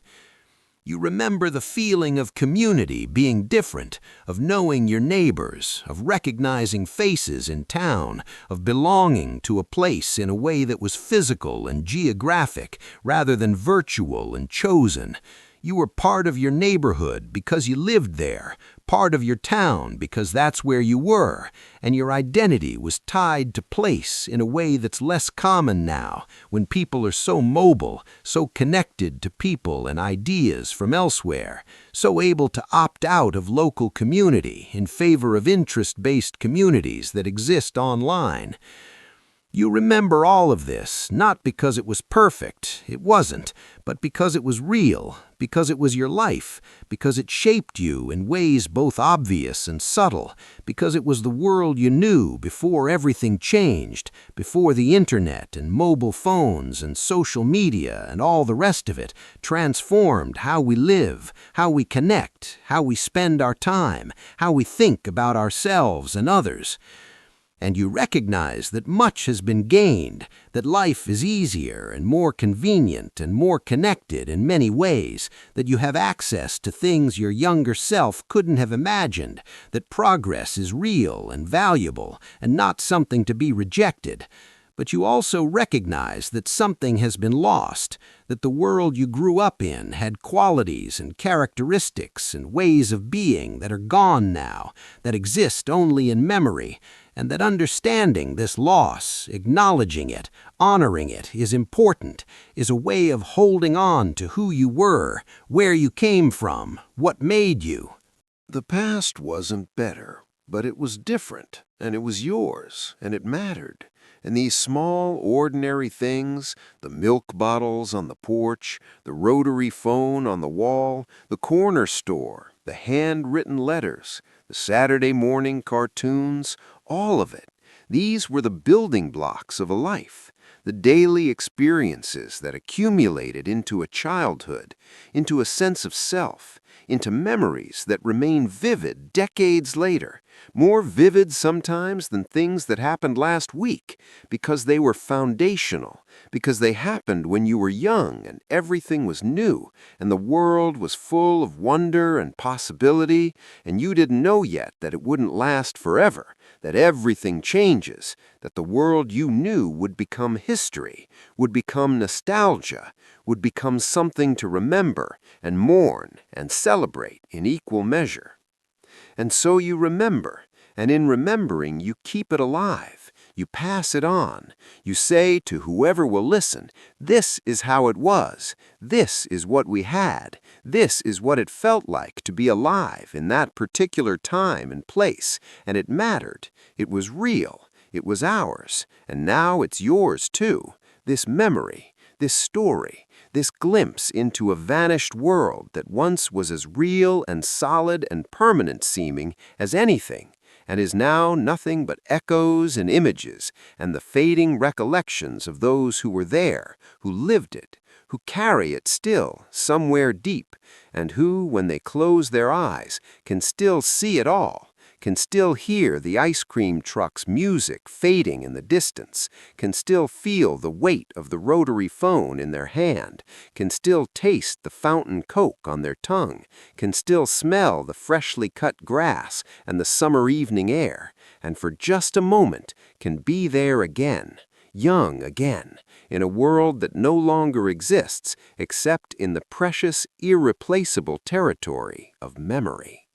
You remember the feeling of community being different, of knowing your neighbors, of recognizing faces in town, of belonging to a place in a way that was physical and geographic rather than virtual and chosen. You were part of your neighborhood because you lived there, part of your town because that's where you were, and your identity was tied to place in a way that's less common now, when people are so mobile, so connected to people and ideas from elsewhere, so able to opt out of local community in favor of interest-based communities that exist online. You remember all of this, not because it was perfect, it wasn't, but because it was real, because it was your life, because it shaped you in ways both obvious and subtle, because it was the world you knew before everything changed, before the internet and mobile phones and social media and all the rest of it transformed how we live, how we connect, how we spend our time, how we think about ourselves and others. And you recognize that much has been gained, that life is easier and more convenient and more connected in many ways, that you have access to things your younger self couldn't have imagined, that progress is real and valuable and not something to be rejected. But you also recognize that something has been lost, that the world you grew up in had qualities and characteristics and ways of being that are gone now, that exist only in memory, and that understanding this loss, acknowledging it, honoring it is important, is a way of holding on to who you were, where you came from, what made you. The past wasn't better. But it was different, and it was yours, and it mattered. And these small, ordinary things, the milk bottles on the porch, the rotary phone on the wall, the corner store, the handwritten letters, the Saturday morning cartoons, all of it, these were the building blocks of a life, the daily experiences that accumulated into a childhood, into a sense of self, into memories that remain vivid decades later, more vivid sometimes than things that happened last week, because they were foundational, because they happened when you were young and everything was new, and the world was full of wonder and possibility, and you didn't know yet that it wouldn't last forever, that everything changes, that the world you knew would become history, would become nostalgia, would become something to remember and mourn and celebrate in equal measure. And so you remember, and in remembering you keep it alive, you pass it on, you say to whoever will listen, this is how it was, this is what we had, this is what it felt like to be alive in that particular time and place, and it mattered, it was real, it was ours, and now it's yours too, this memory, this story, this glimpse into a vanished world that once was as real and solid and permanent seeming as anything, and is now nothing but echoes and images and the fading recollections of those who were there, who lived it, who carry it still somewhere deep, and who, when they close their eyes, can still see it all, can still hear the ice cream truck's music fading in the distance, can still feel the weight of the rotary phone in their hand, can still taste the fountain coke on their tongue, can still smell the freshly cut grass and the summer evening air, and for just a moment can be there again, young again, in a world that no longer exists except in the precious, irreplaceable territory of memory.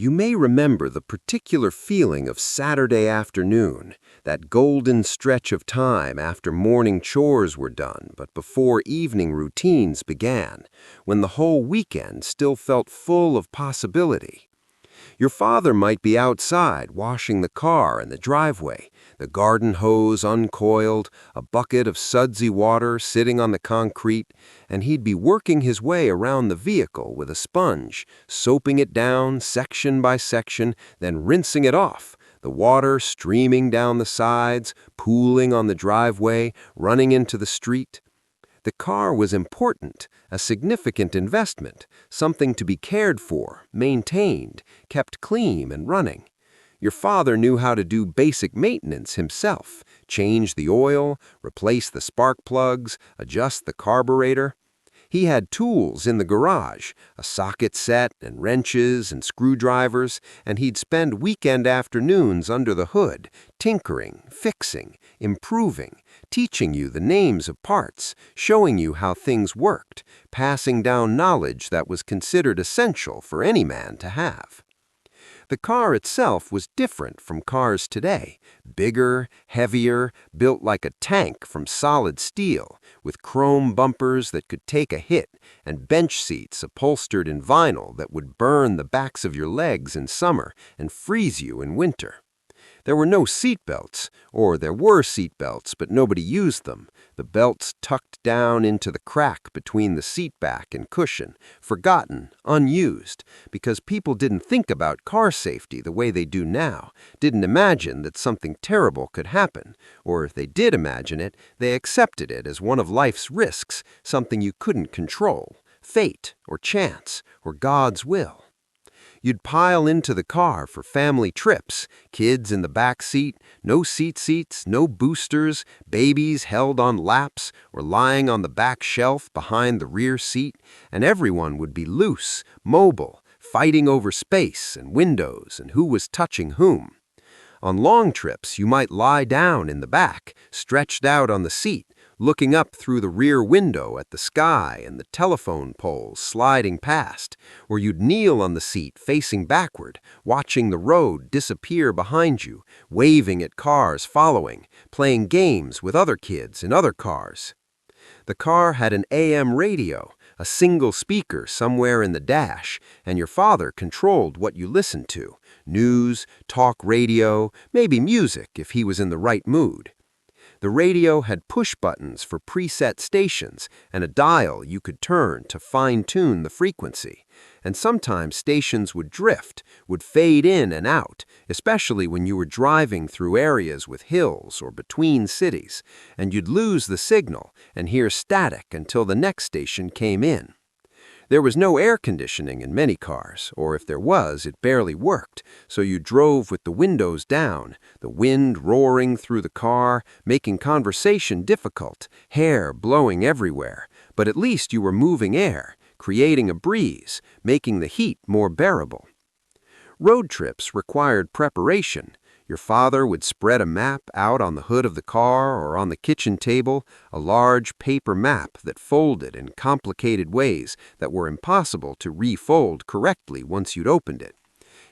You may remember the particular feeling of Saturday afternoon, that golden stretch of time after morning chores were done but before evening routines began, when the whole weekend still felt full of possibility. Your father might be outside washing the car in the driveway, the garden hose uncoiled, a bucket of sudsy water sitting on the concrete, and he'd be working his way around the vehicle with a sponge, soaping it down section by section, then rinsing it off, the water streaming down the sides, pooling on the driveway, running into the street. The car was important, a significant investment, something to be cared for, maintained, kept clean and running. Your father knew how to do basic maintenance himself, change the oil, replace the spark plugs, adjust the carburetor. He had tools in the garage, a socket set and wrenches and screwdrivers, and he'd spend weekend afternoons under the hood, tinkering, fixing, improving, teaching you the names of parts, showing you how things worked, passing down knowledge that was considered essential for any man to have. The car itself was different from cars today, bigger, heavier, built like a tank from solid steel, with chrome bumpers that could take a hit and bench seats upholstered in vinyl that would burn the backs of your legs in summer and freeze you in winter. There were no seat belts, or there were seat belts, but nobody used them, the belts tucked down into the crack between the seat back and cushion, forgotten, unused, because people didn't think about car safety the way they do now, didn't imagine that something terrible could happen, or if they did imagine it, they accepted it as one of life's risks, something you couldn't control, fate or chance or God's will. You'd pile into the car for family trips, kids in the back seat, no seats, no boosters, babies held on laps or lying on the back shelf behind the rear seat, and everyone would be loose, mobile, fighting over space and windows and who was touching whom. On long trips, you might lie down in the back, stretched out on the seat, looking up through the rear window at the sky and the telephone poles sliding past, or you'd kneel on the seat facing backward, watching the road disappear behind you, waving at cars following, playing games with other kids in other cars. The car had an AM radio, a single speaker somewhere in the dash, and your father controlled what you listened to. news, talk radio, maybe music if he was in the right mood. The radio had push buttons for preset stations and a dial you could turn to fine-tune the frequency. And sometimes stations would drift, would fade in and out, especially when you were driving through areas with hills or between cities, and you'd lose the signal and hear static until the next station came in. There was no air conditioning in many cars, or if there was, it barely worked, so you drove with the windows down, the wind roaring through the car, making conversation difficult, hair blowing everywhere, but at least you were moving air, creating a breeze, making the heat more bearable. Road trips required preparation. Your father would spread a map out on the hood of the car or on the kitchen table, a large paper map that folded in complicated ways that were impossible to refold correctly once you'd opened it.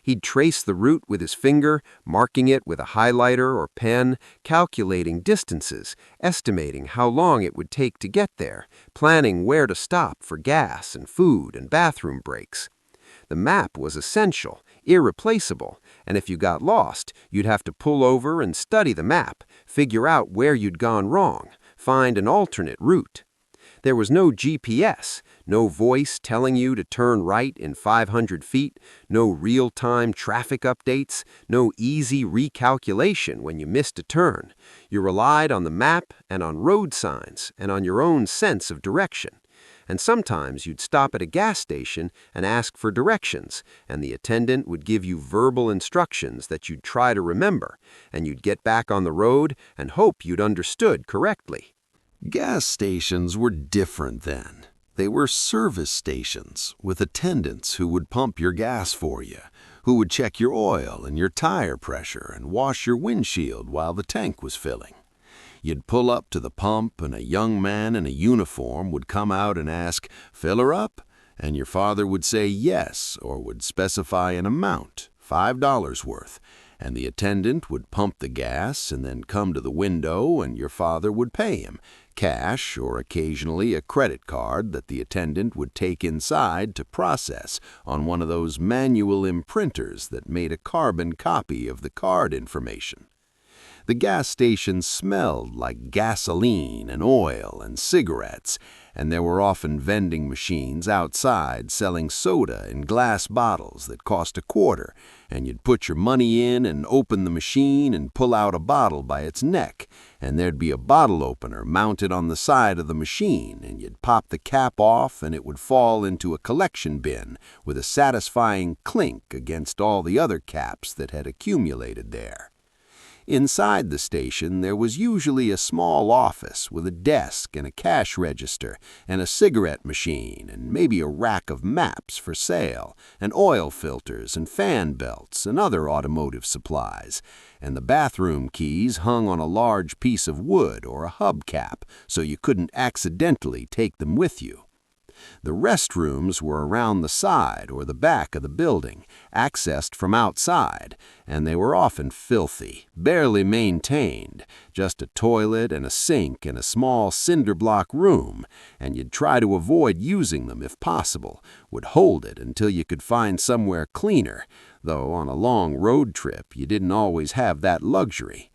He'd trace the route with his finger, marking it with a highlighter or pen, calculating distances, estimating how long it would take to get there, planning where to stop for gas and food and bathroom breaks. The map was essential, irreplaceable, and if you got lost, you'd have to pull over and study the map, figure out where you'd gone wrong, find an alternate route. There was no GPS, no voice telling you to turn right in 500 feet, no real-time traffic updates, no easy recalculation when you missed a turn. You relied on the map and on road signs and on your own sense of direction. And sometimes you'd stop at a gas station and ask for directions, and the attendant would give you verbal instructions that you'd try to remember, and you'd get back on the road and hope you'd understood correctly. Gas stations were different then. They were service stations with attendants who would pump your gas for you, who would check your oil and your tire pressure and wash your windshield while the tank was filling. You'd pull up to the pump and a young man in a uniform would come out and ask, "Fill her up?" And your father would say yes, or would specify an amount, $5 worth, and the attendant would pump the gas and then come to the window and your father would pay him, cash or occasionally a credit card that the attendant would take inside to process on one of those manual imprinters that made a carbon copy of the card information. The gas station smelled like gasoline and oil and cigarettes, and there were often vending machines outside selling soda in glass bottles that cost a quarter, and you'd put your money in and open the machine and pull out a bottle by its neck, and there'd be a bottle opener mounted on the side of the machine, and you'd pop the cap off and it would fall into a collection bin with a satisfying clink against all the other caps that had accumulated there. Inside the station, there was usually a small office with a desk and a cash register and a cigarette machine and maybe a rack of maps for sale and oil filters and fan belts and other automotive supplies, and the bathroom keys hung on a large piece of wood or a hubcap so you couldn't accidentally take them with you. The restrooms were around the side or the back of the building, accessed from outside, and they were often filthy, barely maintained, just a toilet and a sink in a small cinder-block room, and you'd try to avoid using them if possible, would hold it until you could find somewhere cleaner, though on a long road trip you didn't always have that luxury.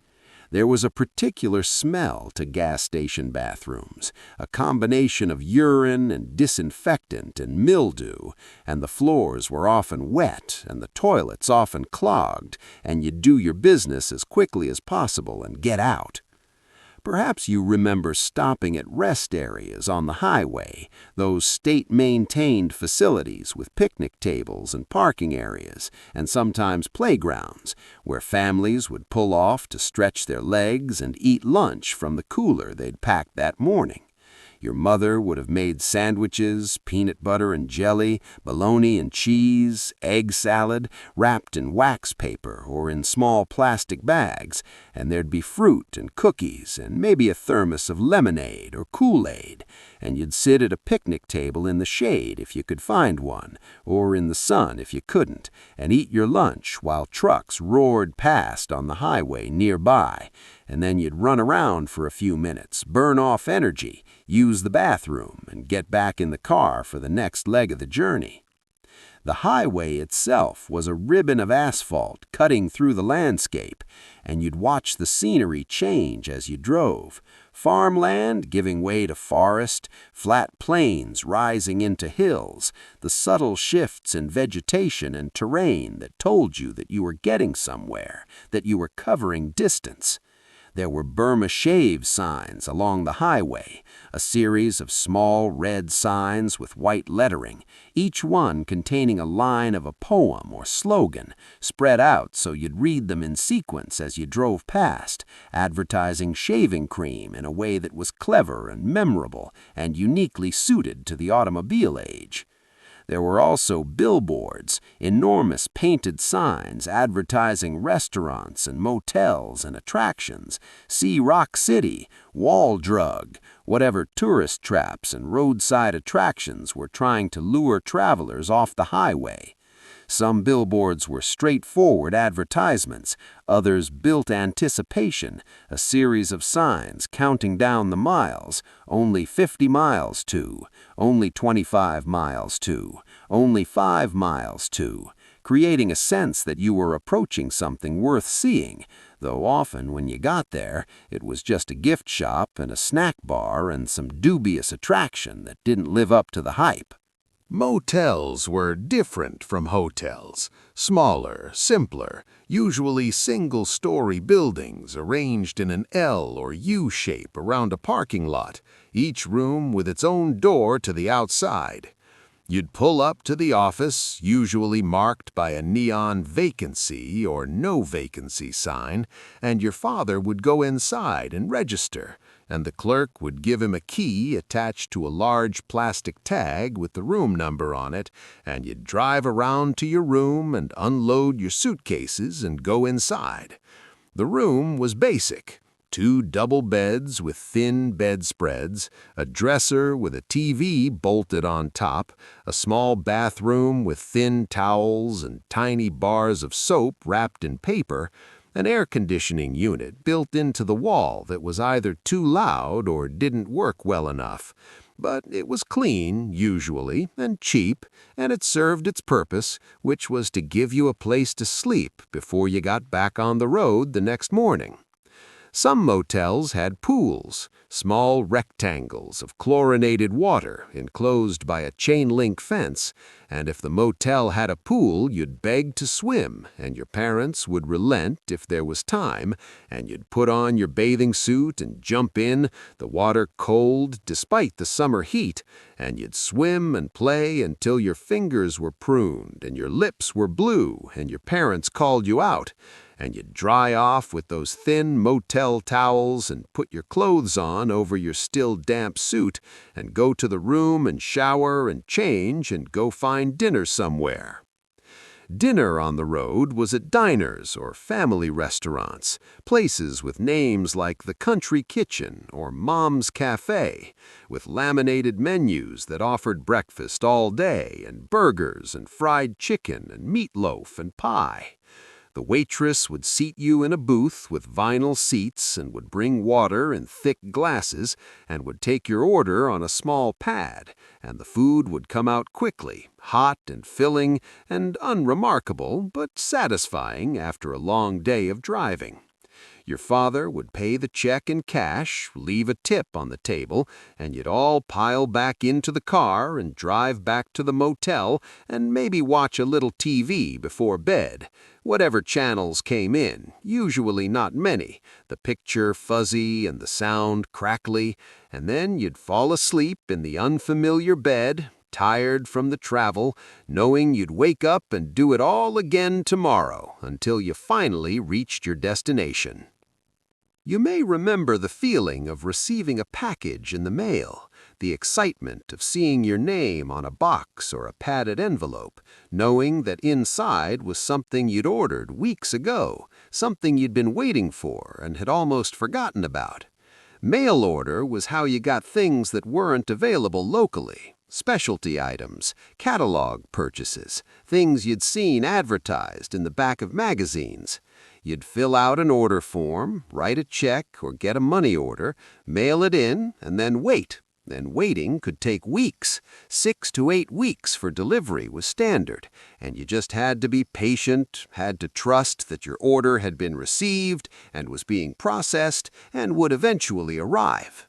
There was a particular smell to gas station bathrooms, a combination of urine and disinfectant and mildew, and the floors were often wet and the toilets often clogged, and you'd do your business as quickly as possible and get out. Perhaps you remember stopping at rest areas on the highway, those state-maintained facilities with picnic tables and parking areas, and sometimes playgrounds, where families would pull off to stretch their legs and eat lunch from the cooler they'd packed that morning. Your mother would have made sandwiches, peanut butter and jelly, bologna and cheese, egg salad, wrapped in wax paper or in small plastic bags, and there'd be fruit and cookies and maybe a thermos of lemonade or Kool-Aid, and you'd sit at a picnic table in the shade if you could find one, or in the sun if you couldn't, and eat your lunch while trucks roared past on the highway nearby, and then you'd run around for a few minutes, burn off energy, use the bathroom, and get back in the car for the next leg of the journey. The highway itself was a ribbon of asphalt cutting through the landscape, and you'd watch the scenery change as you drove. Farmland giving way to forest, flat plains rising into hills, the subtle shifts in vegetation and terrain that told you that you were getting somewhere, that you were covering distance. There were Burma Shave signs along the highway, a series of small red signs with white lettering, each one containing a line of a poem or slogan, spread out so you'd read them in sequence as you drove past, advertising shaving cream in a way that was clever and memorable and uniquely suited to the automobile age. There were also billboards, enormous painted signs advertising restaurants and motels and attractions, see Rock City, Wall Drug, whatever tourist traps and roadside attractions were trying to lure travelers off the highway. Some billboards were straightforward advertisements, others built anticipation, a series of signs counting down the miles, only 50 miles to, only 25 miles to, only 5 miles to, creating a sense that you were approaching something worth seeing, though often when you got there, it was just a gift shop and a snack bar and some dubious attraction that didn't live up to the hype. Motels were different from hotels, smaller, simpler, usually single-story buildings arranged in an L or U shape around a parking lot, each room with its own door to the outside. You'd pull up to the office, usually marked by a neon vacancy or no vacancy sign, and your father would go inside and register, and the clerk would give him a key attached to a large plastic tag with the room number on it, and you'd drive around to your room and unload your suitcases and go inside. The room was basic. 2 double beds with thin bedspreads, a dresser with a TV bolted on top, a small bathroom with thin towels and tiny bars of soap wrapped in paper, an air conditioning unit built into the wall that was either too loud or didn't work well enough. But it was clean, usually, and cheap, and it served its purpose, which was to give you a place to sleep before you got back on the road the next morning. Some motels had pools, small rectangles of chlorinated water enclosed by a chain-link fence, and if the motel had a pool, you'd beg to swim, and your parents would relent if there was time, and you'd put on your bathing suit and jump in, the water cold despite the summer heat, and you'd swim and play until your fingers were pruned and your lips were blue and your parents called you out, and you'd dry off with those thin motel towels and put your clothes on over your still damp suit and go to the room and shower and change and go find dinner somewhere. Dinner on the road was at diners or family restaurants, places with names like the Country Kitchen or Mom's Cafe, with laminated menus that offered breakfast all day and burgers and fried chicken and meatloaf and pie. The waitress would seat you in a booth with vinyl seats and would bring water in thick glasses and would take your order on a small pad, and the food would come out quickly, hot and filling and unremarkable, but satisfying after a long day of driving. Your father would pay the check in cash, leave a tip on the table, and you'd all pile back into the car and drive back to the motel and maybe watch a little TV before bed. Whatever channels came in, usually not many, the picture fuzzy and the sound crackly, and then you'd fall asleep in the unfamiliar bed, tired from the travel, knowing you'd wake up and do it all again tomorrow until you finally reached your destination. You may remember the feeling of receiving a package in the mail, the excitement of seeing your name on a box or a padded envelope, knowing that inside was something you'd ordered weeks ago, something you'd been waiting for and had almost forgotten about. Mail order was how you got things that weren't available locally. Specialty items, catalog purchases, things you'd seen advertised in the back of magazines. You'd fill out an order form, write a check or get a money order, mail it in, and then wait. and waiting could take weeks. 6 to 8 weeks for delivery was standard, and you just had to be patient, had to trust that your order had been received and was being processed and would eventually arrive.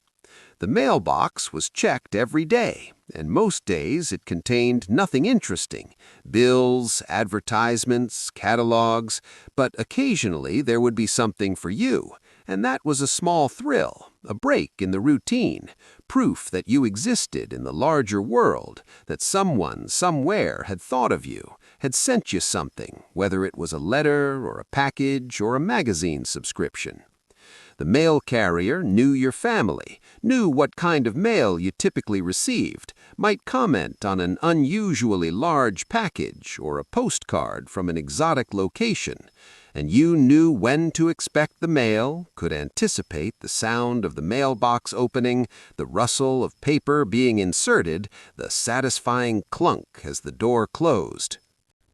The mailbox was checked every day, and most days it contained nothing interesting: bills, advertisements, catalogs, but occasionally there would be something for you, and that was a small thrill, a break in the routine, proof that you existed in the larger world, that someone somewhere had thought of you, had sent you something, whether it was a letter or a package or a magazine subscription. The mail carrier knew your family, knew what kind of mail you typically received, might comment on an unusually large package or a postcard from an exotic location, and you knew when to expect the mail, could anticipate the sound of the mailbox opening, the rustle of paper being inserted, the satisfying clunk as the door closed.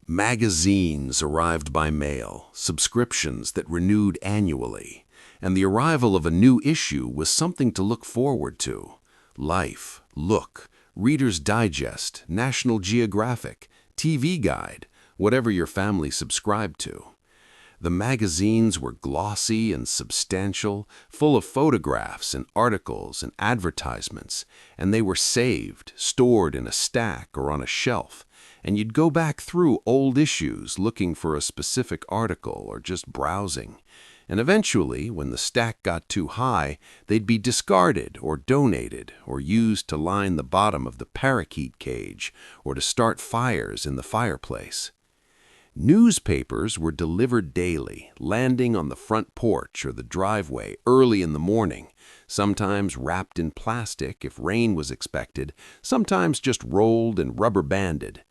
Magazines arrived by mail, subscriptions that renewed annually, and the arrival of a new issue was something to look forward to. Life, Look, Reader's Digest, National Geographic, TV Guide, whatever your family subscribed to. The magazines were glossy and substantial, full of photographs and articles and advertisements, and they were saved, stored in a stack or on a shelf, and you'd go back through old issues looking for a specific article or just browsing. And eventually, when the stack got too high, they'd be discarded or donated or used to line the bottom of the parakeet cage or to start fires in the fireplace. Newspapers were delivered daily, landing on the front porch or the driveway early in the morning, sometimes wrapped in plastic if rain was expected, sometimes just rolled and rubber-banded.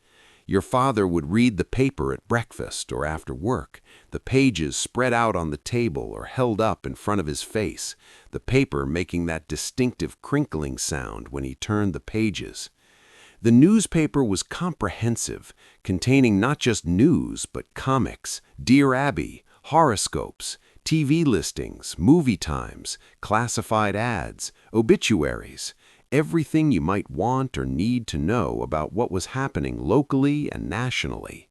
Your father would read the paper at breakfast or after work, the pages spread out on the table or held up in front of his face, the paper making that distinctive crinkling sound when he turned the pages. The newspaper was comprehensive, containing not just news but comics, Dear Abby, horoscopes, TV listings, movie times, classified ads, obituaries, everything you might want or need to know about what was happening locally and nationally.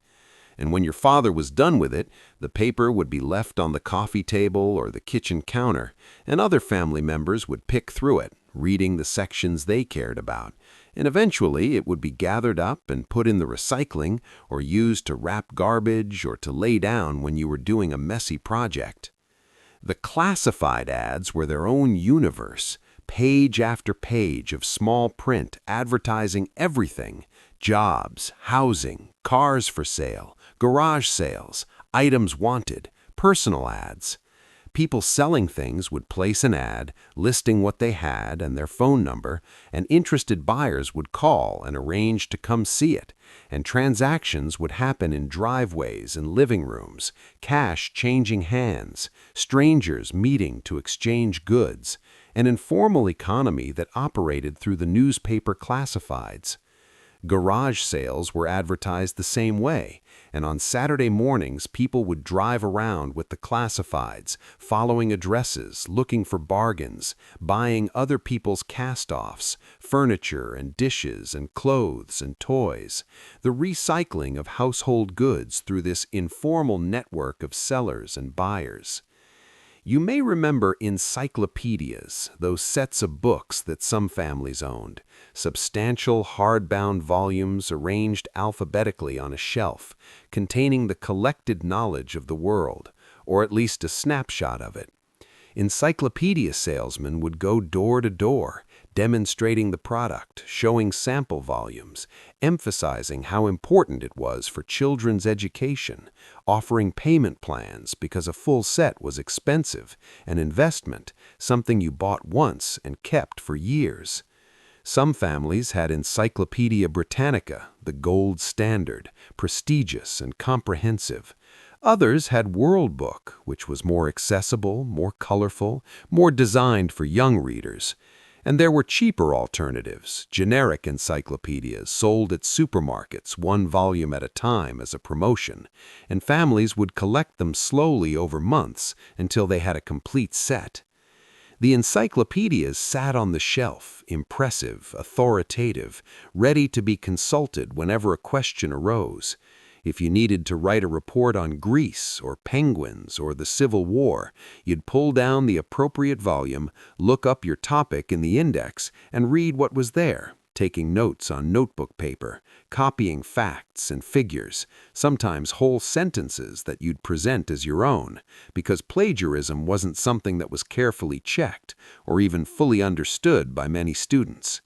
And when your father was done with it, the paper would be left on the coffee table or the kitchen counter, and other family members would pick through it, reading the sections they cared about, and eventually it would be gathered up and put in the recycling or used to wrap garbage or to lay down when you were doing a messy project. The classified ads were their own universe, page after page of small print advertising everything: jobs, housing, cars for sale, garage sales, items wanted, personal ads. People selling things would place an ad listing what they had and their phone number, and interested buyers would call and arrange to come see it, and transactions would happen in driveways and living rooms, cash changing hands, strangers meeting to exchange goods, an informal economy that operated through the newspaper classifieds. Garage sales were advertised the same way, and on Saturday mornings people would drive around with the classifieds, following addresses, looking for bargains, buying other people's cast-offs, furniture and dishes and clothes and toys, the recycling of household goods through this informal network of sellers and buyers. You may remember encyclopedias, those sets of books that some families owned, substantial hardbound volumes arranged alphabetically on a shelf, containing the collected knowledge of the world, or at least a snapshot of it. Encyclopedia salesmen would go door to door, demonstrating the product, showing sample volumes, emphasizing how important it was for children's education, offering payment plans because a full set was expensive, an investment, something you bought once and kept for years. Some families had Encyclopedia Britannica, the gold standard, prestigious and comprehensive. Others had World Book, which was more accessible, more colorful, more designed for young readers. And there were cheaper alternatives, generic encyclopedias sold at supermarkets, one volume at a time as a promotion, and families would collect them slowly over months until they had a complete set. The encyclopedias sat on the shelf, impressive, authoritative, ready to be consulted whenever a question arose. If you needed to write a report on Greece or penguins or the Civil War, you'd pull down the appropriate volume, look up your topic in the index, and read what was there, taking notes on notebook paper, copying facts and figures, sometimes whole sentences that you'd present as your own, because plagiarism wasn't something that was carefully checked or even fully understood by many students.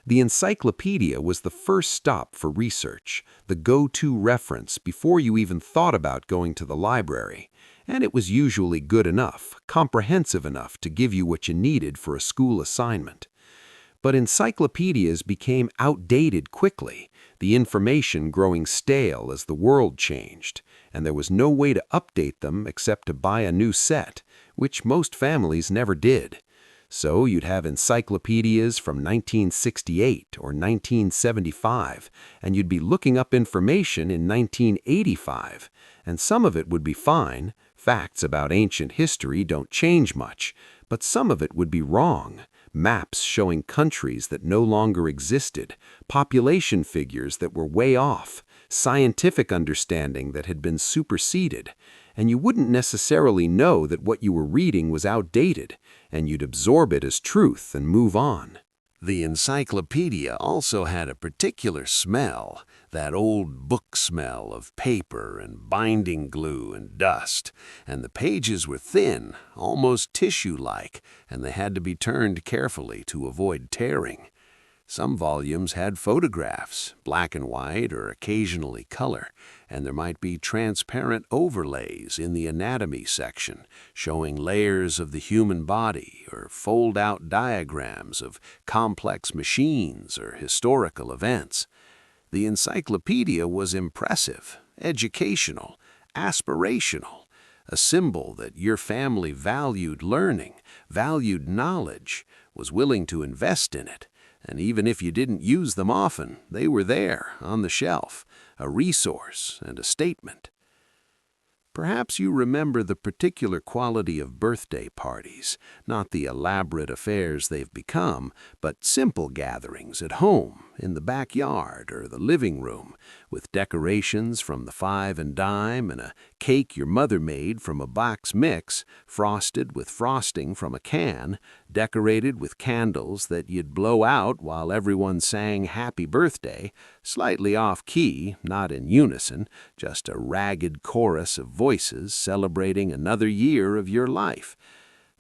The encyclopedia was the first stop for research, the go-to reference before you even thought about going to the library, and it was usually good enough, comprehensive enough to give you what you needed for a school assignment. But encyclopedias became outdated quickly, the information growing stale as the world changed, and there was no way to update them except to buy a new set, which most families never did. So you'd have encyclopedias from 1968 or 1975, and you'd be looking up information in 1985, and some of it would be fine. Facts about ancient history don't change much, but some of it would be wrong. Maps showing countries that no longer existed, population figures that were way off, scientific understanding that had been superseded, and you wouldn't necessarily know that what you were reading was outdated, and you'd absorb it as truth and move on. The encyclopedia also had a particular smell, that old book smell of paper and binding glue and dust, and the pages were thin, almost tissue-like, and they had to be turned carefully to avoid tearing. Some volumes had photographs, black and white or occasionally color, and there might be transparent overlays in the anatomy section, showing layers of the human body or fold-out diagrams of complex machines or historical events. The encyclopedia was impressive, educational, aspirational, a symbol that your family valued learning, valued knowledge, was willing to invest in it. And even if you didn't use them often, they were there, on the shelf, a resource and a statement. Perhaps you remember the particular quality of birthday parties, not the elaborate affairs they've become, but simple gatherings at home, in the backyard or the living room, with decorations from the 5 and dime and a cake your mother made from a box mix, frosted with frosting from a can, decorated with candles that you'd blow out while everyone sang happy birthday, slightly off-key, not in unison, just a ragged chorus of voices celebrating another year of your life.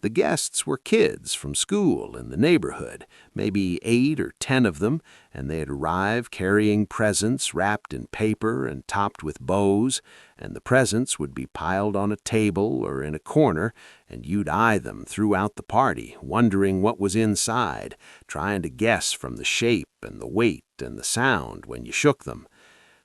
The guests were kids from school in the neighborhood, maybe 8 or 10 of them, and they'd arrive carrying presents wrapped in paper and topped with bows, and the presents would be piled on a table or in a corner, and you'd eye them throughout the party, wondering what was inside, trying to guess from the shape and the weight and the sound when you shook them.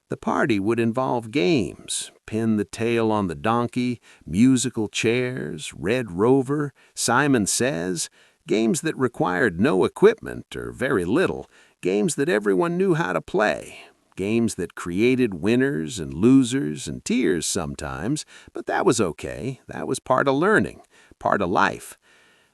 The party would involve games, Pin the Tail on the Donkey, musical chairs, Red Rover, Simon Says, games that required no equipment or very little, games that everyone knew how to play, games that created winners and losers and tears sometimes, but that was okay. That was part of learning, part of life.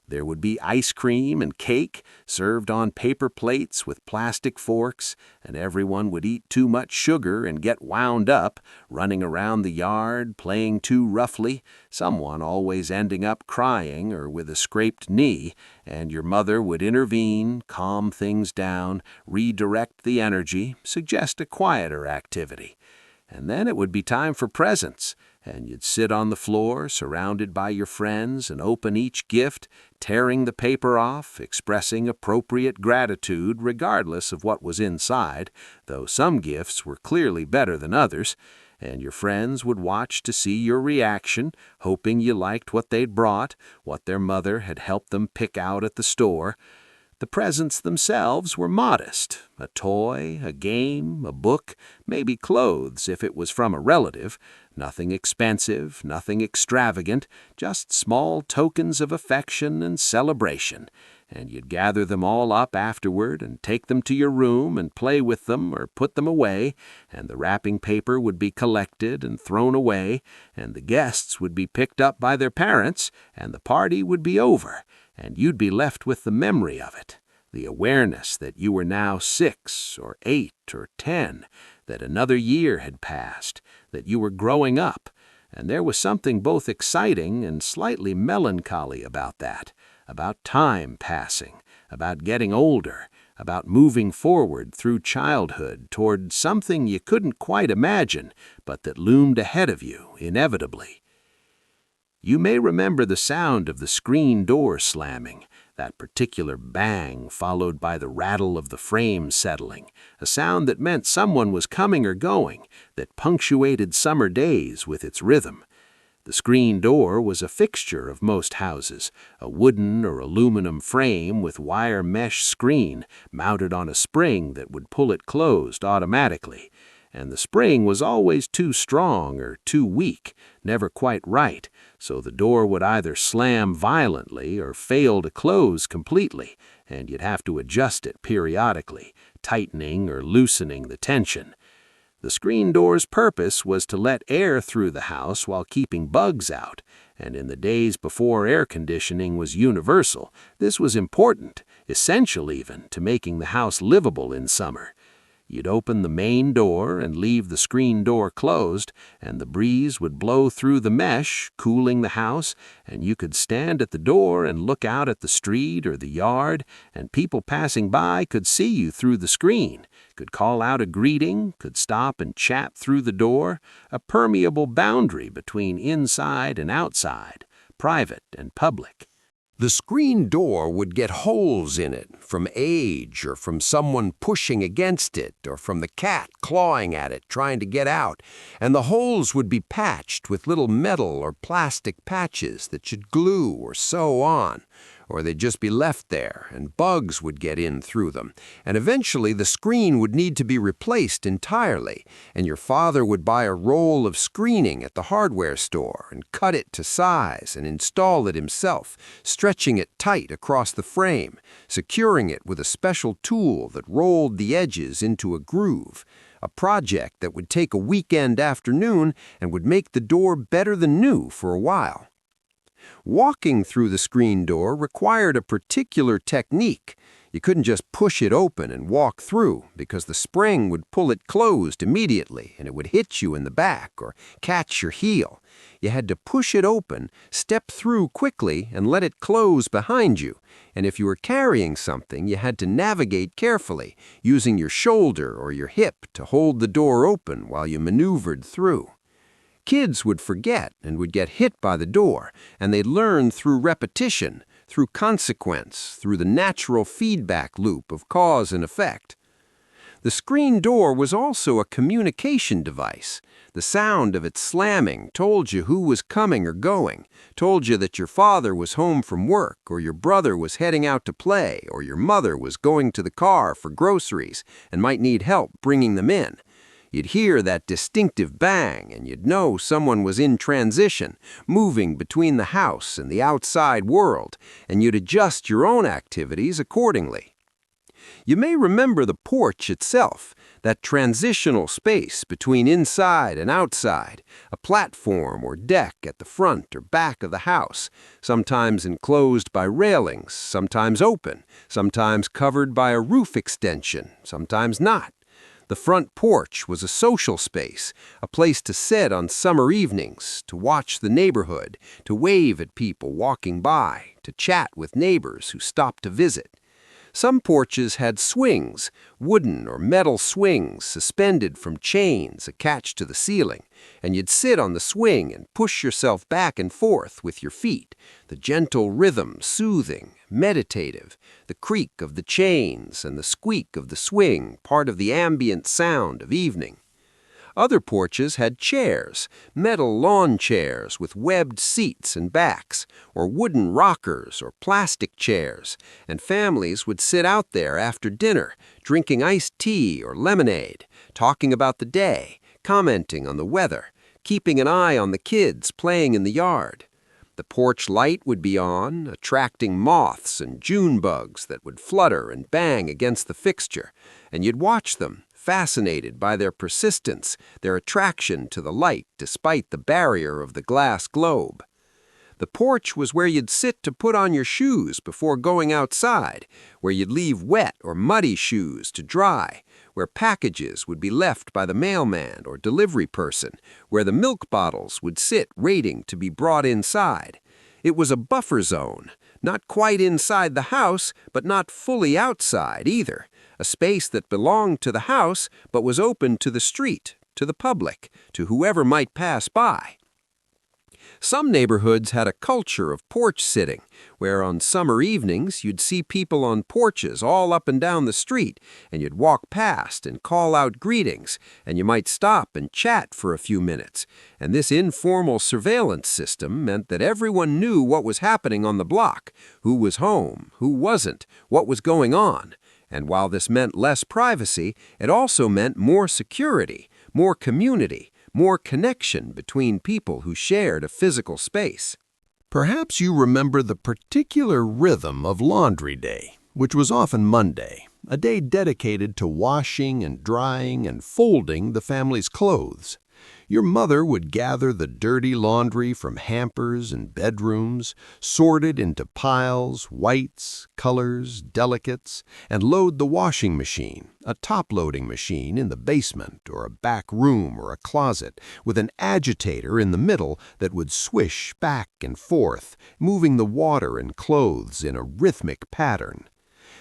There would be ice cream and cake served on paper plates with plastic forks, and everyone would eat too much sugar and get wound up, running around the yard, playing too roughly, someone always ending up crying or with a scraped knee, and your mother would intervene, calm things down, redirect the energy, suggest a quieter activity. And then it would be time for presents, and you'd sit on the floor surrounded by your friends and open each gift, tearing the paper off, expressing appropriate gratitude regardless of what was inside, though some gifts were clearly better than others, and your friends would watch to see your reaction, hoping you liked what they'd brought, what their mother had helped them pick out at the store. The presents themselves were modest, a toy, a game, a book, maybe clothes if it was from a relative, nothing expensive, nothing extravagant, just small tokens of affection and celebration, and you'd gather them all up afterward and take them to your room and play with them or put them away, and the wrapping paper would be collected and thrown away, and the guests would be picked up by their parents, and the party would be over, and you'd be left with the memory of it, the awareness that you were now 6 or 8 or 10, that another year had passed, that you were growing up, and there was something both exciting and slightly melancholy about that, about time passing, about getting older, about moving forward through childhood toward something you couldn't quite imagine, but that loomed ahead of you, inevitably. You may remember the sound of the screen door slamming, that particular bang followed by the rattle of the frame settling, a sound that meant someone was coming or going, that punctuated summer days with its rhythm. The screen door was a fixture of most houses, a wooden or aluminum frame with wire mesh screen mounted on a spring that would pull it closed automatically, and the spring was always too strong or too weak, never quite right, so the door would either slam violently or fail to close completely, and you'd have to adjust it periodically, tightening or loosening the tension. The screen door's purpose was to let air through the house while keeping bugs out, and in the days before air conditioning was universal, this was important, essential even, to making the house livable in summer. You'd open the main door and leave the screen door closed, and the breeze would blow through the mesh, cooling the house, and you could stand at the door and look out at the street or the yard, and people passing by could see you through the screen, could call out a greeting, could stop and chat through the door, a permeable boundary between inside and outside, private and public. The screen door would get holes in it from age or from someone pushing against it or from the cat clawing at it trying to get out, and the holes would be patched with little metal or plastic patches that should glue or sew on, or they'd just be left there and bugs would get in through them, and eventually the screen would need to be replaced entirely, and your father would buy a roll of screening at the hardware store and cut it to size and install it himself, stretching it tight across the frame, securing it with a special tool that rolled the edges into a groove, a project that would take a weekend afternoon and would make the door better than new for a while. Walking through the screen door required a particular technique. You couldn't just push it open and walk through because the spring would pull it closed immediately and it would hit you in the back or catch your heel. You had to push it open, step through quickly, and let it close behind you. And if you were carrying something, you had to navigate carefully, using your shoulder or your hip to hold the door open while you maneuvered through. Kids would forget and would get hit by the door, and they'd learn through repetition, through consequence, through the natural feedback loop of cause and effect. The screen door was also a communication device. The sound of its slamming told you who was coming or going, told you that your father was home from work, or your brother was heading out to play, or your mother was going to the car for groceries and might need help bringing them in. You'd hear that distinctive bang, and you'd know someone was in transition, moving between the house and the outside world, and you'd adjust your own activities accordingly. You may remember the porch itself, that transitional space between inside and outside, a platform or deck at the front or back of the house, sometimes enclosed by railings, sometimes open, sometimes covered by a roof extension, sometimes not. The front porch was a social space, a place to sit on summer evenings, to watch the neighborhood, to wave at people walking by, to chat with neighbors who stopped to visit. Some porches had swings, wooden or metal swings suspended from chains attached to the ceiling, and you'd sit on the swing and push yourself back and forth with your feet, the gentle rhythm soothing, meditative, the creak of the chains and the squeak of the swing part of the ambient sound of evening. Other porches had chairs, metal lawn chairs with webbed seats and backs, or wooden rockers or plastic chairs, and families would sit out there after dinner, drinking iced tea or lemonade, talking about the day, commenting on the weather, keeping an eye on the kids playing in the yard. The porch light would be on, attracting moths and June bugs that would flutter and bang against the fixture, and you'd watch them, fascinated by their persistence, their attraction to the light despite the barrier of the glass globe. The porch was where you'd sit to put on your shoes before going outside, where you'd leave wet or muddy shoes to dry, where packages would be left by the mailman or delivery person, where the milk bottles would sit waiting to be brought inside. It was a buffer zone, not quite inside the house, but not fully outside either, a space that belonged to the house but was open to the street, to the public, to whoever might pass by. Some neighborhoods had a culture of porch sitting, where on summer evenings you'd see people on porches all up and down the street, and you'd walk past and call out greetings, and you might stop and chat for a few minutes. And this informal surveillance system meant that everyone knew what was happening on the block, who was home, who wasn't, what was going on. And while this meant less privacy, it also meant more security, more community, more connection between people who shared a physical space. Perhaps you remember the particular rhythm of laundry day, which was often Monday, a day dedicated to washing and drying and folding the family's clothes. Your mother would gather the dirty laundry from hampers and bedrooms, sort it into piles, whites, colors, delicates, and load the washing machine, a top-loading machine in the basement or a back room or a closet, with an agitator in the middle that would swish back and forth, moving the water and clothes in a rhythmic pattern.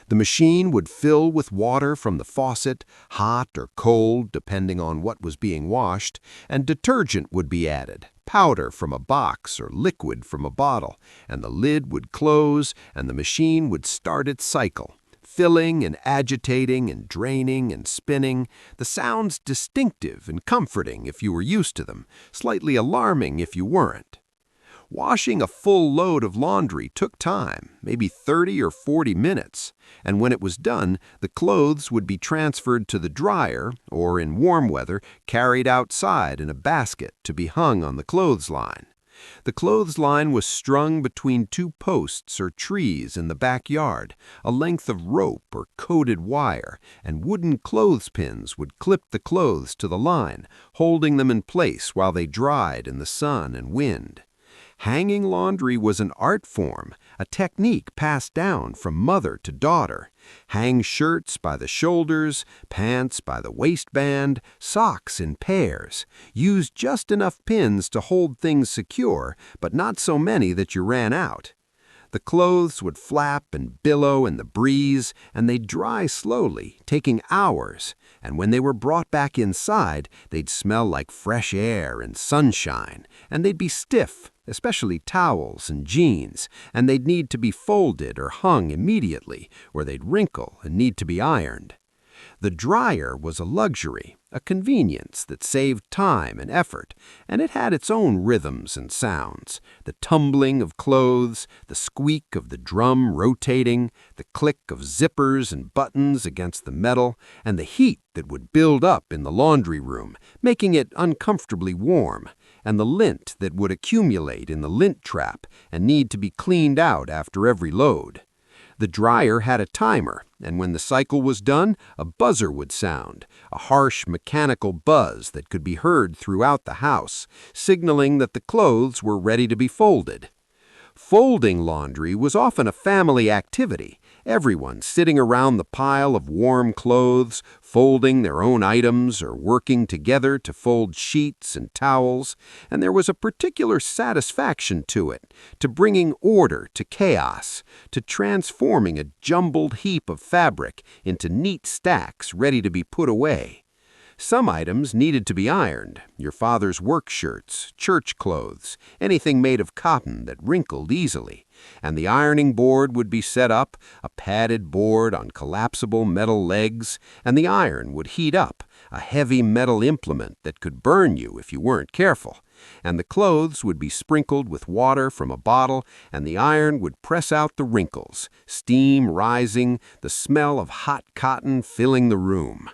The machine would fill with water from the faucet, hot or cold depending on what was being washed, and detergent would be added, powder from a box or liquid from a bottle, and the lid would close and the machine would start its cycle, filling and agitating and draining and spinning, the sounds distinctive and comforting if you were used to them, slightly alarming if you weren't. Washing a full load of laundry took time, maybe 30 or 40 minutes, and when it was done, the clothes would be transferred to the dryer or, in warm weather, carried outside in a basket to be hung on the clothesline. The clothesline was strung between two posts or trees in the backyard, a length of rope or coated wire, and wooden clothespins would clip the clothes to the line, holding them in place while they dried in the sun and wind. Hanging laundry was an art form, a technique passed down from mother to daughter. Hang shirts by the shoulders, pants by the waistband, socks in pairs. Use just enough pins to hold things secure, but not so many that you ran out. The clothes would flap and billow in the breeze, and they'd dry slowly, taking hours. And when they were brought back inside, they'd smell like fresh air and sunshine, and they'd be stiff, especially towels and jeans, and they'd need to be folded or hung immediately, or they'd wrinkle and need to be ironed. The dryer was a luxury, a convenience that saved time and effort, and it had its own rhythms and sounds, the tumbling of clothes, the squeak of the drum rotating, the click of zippers and buttons against the metal, and the heat that would build up in the laundry room, making it uncomfortably warm, and the lint that would accumulate in the lint trap and need to be cleaned out after every load. The dryer had a timer, and when the cycle was done, a buzzer would sound, a harsh mechanical buzz that could be heard throughout the house, signaling that the clothes were ready to be folded. Folding laundry was often a family activity, everyone sitting around the pile of warm clothes, folding their own items or working together to fold sheets and towels, and there was a particular satisfaction to it, to bringing order to chaos, to transforming a jumbled heap of fabric into neat stacks ready to be put away. Some items needed to be ironed, your father's work shirts, church clothes, anything made of cotton that wrinkled easily, and the ironing board would be set up, a padded board on collapsible metal legs, and the iron would heat up, a heavy metal implement that could burn you if you weren't careful, and the clothes would be sprinkled with water from a bottle, and the iron would press out the wrinkles, steam rising, the smell of hot cotton filling the room.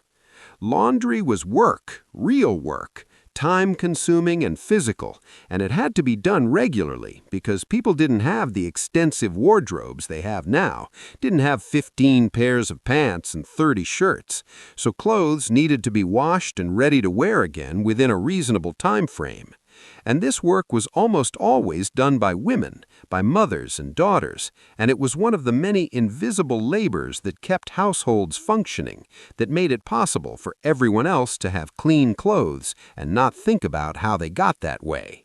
Laundry was work, real work, time-consuming and physical, and it had to be done regularly because people didn't have the extensive wardrobes they have now, didn't have 15 pairs of pants and 30 shirts, so clothes needed to be washed and ready to wear again within a reasonable time frame. And this work was almost always done by women, by mothers and daughters, and it was one of the many invisible labors that kept households functioning, that made it possible for everyone else to have clean clothes and not think about how they got that way.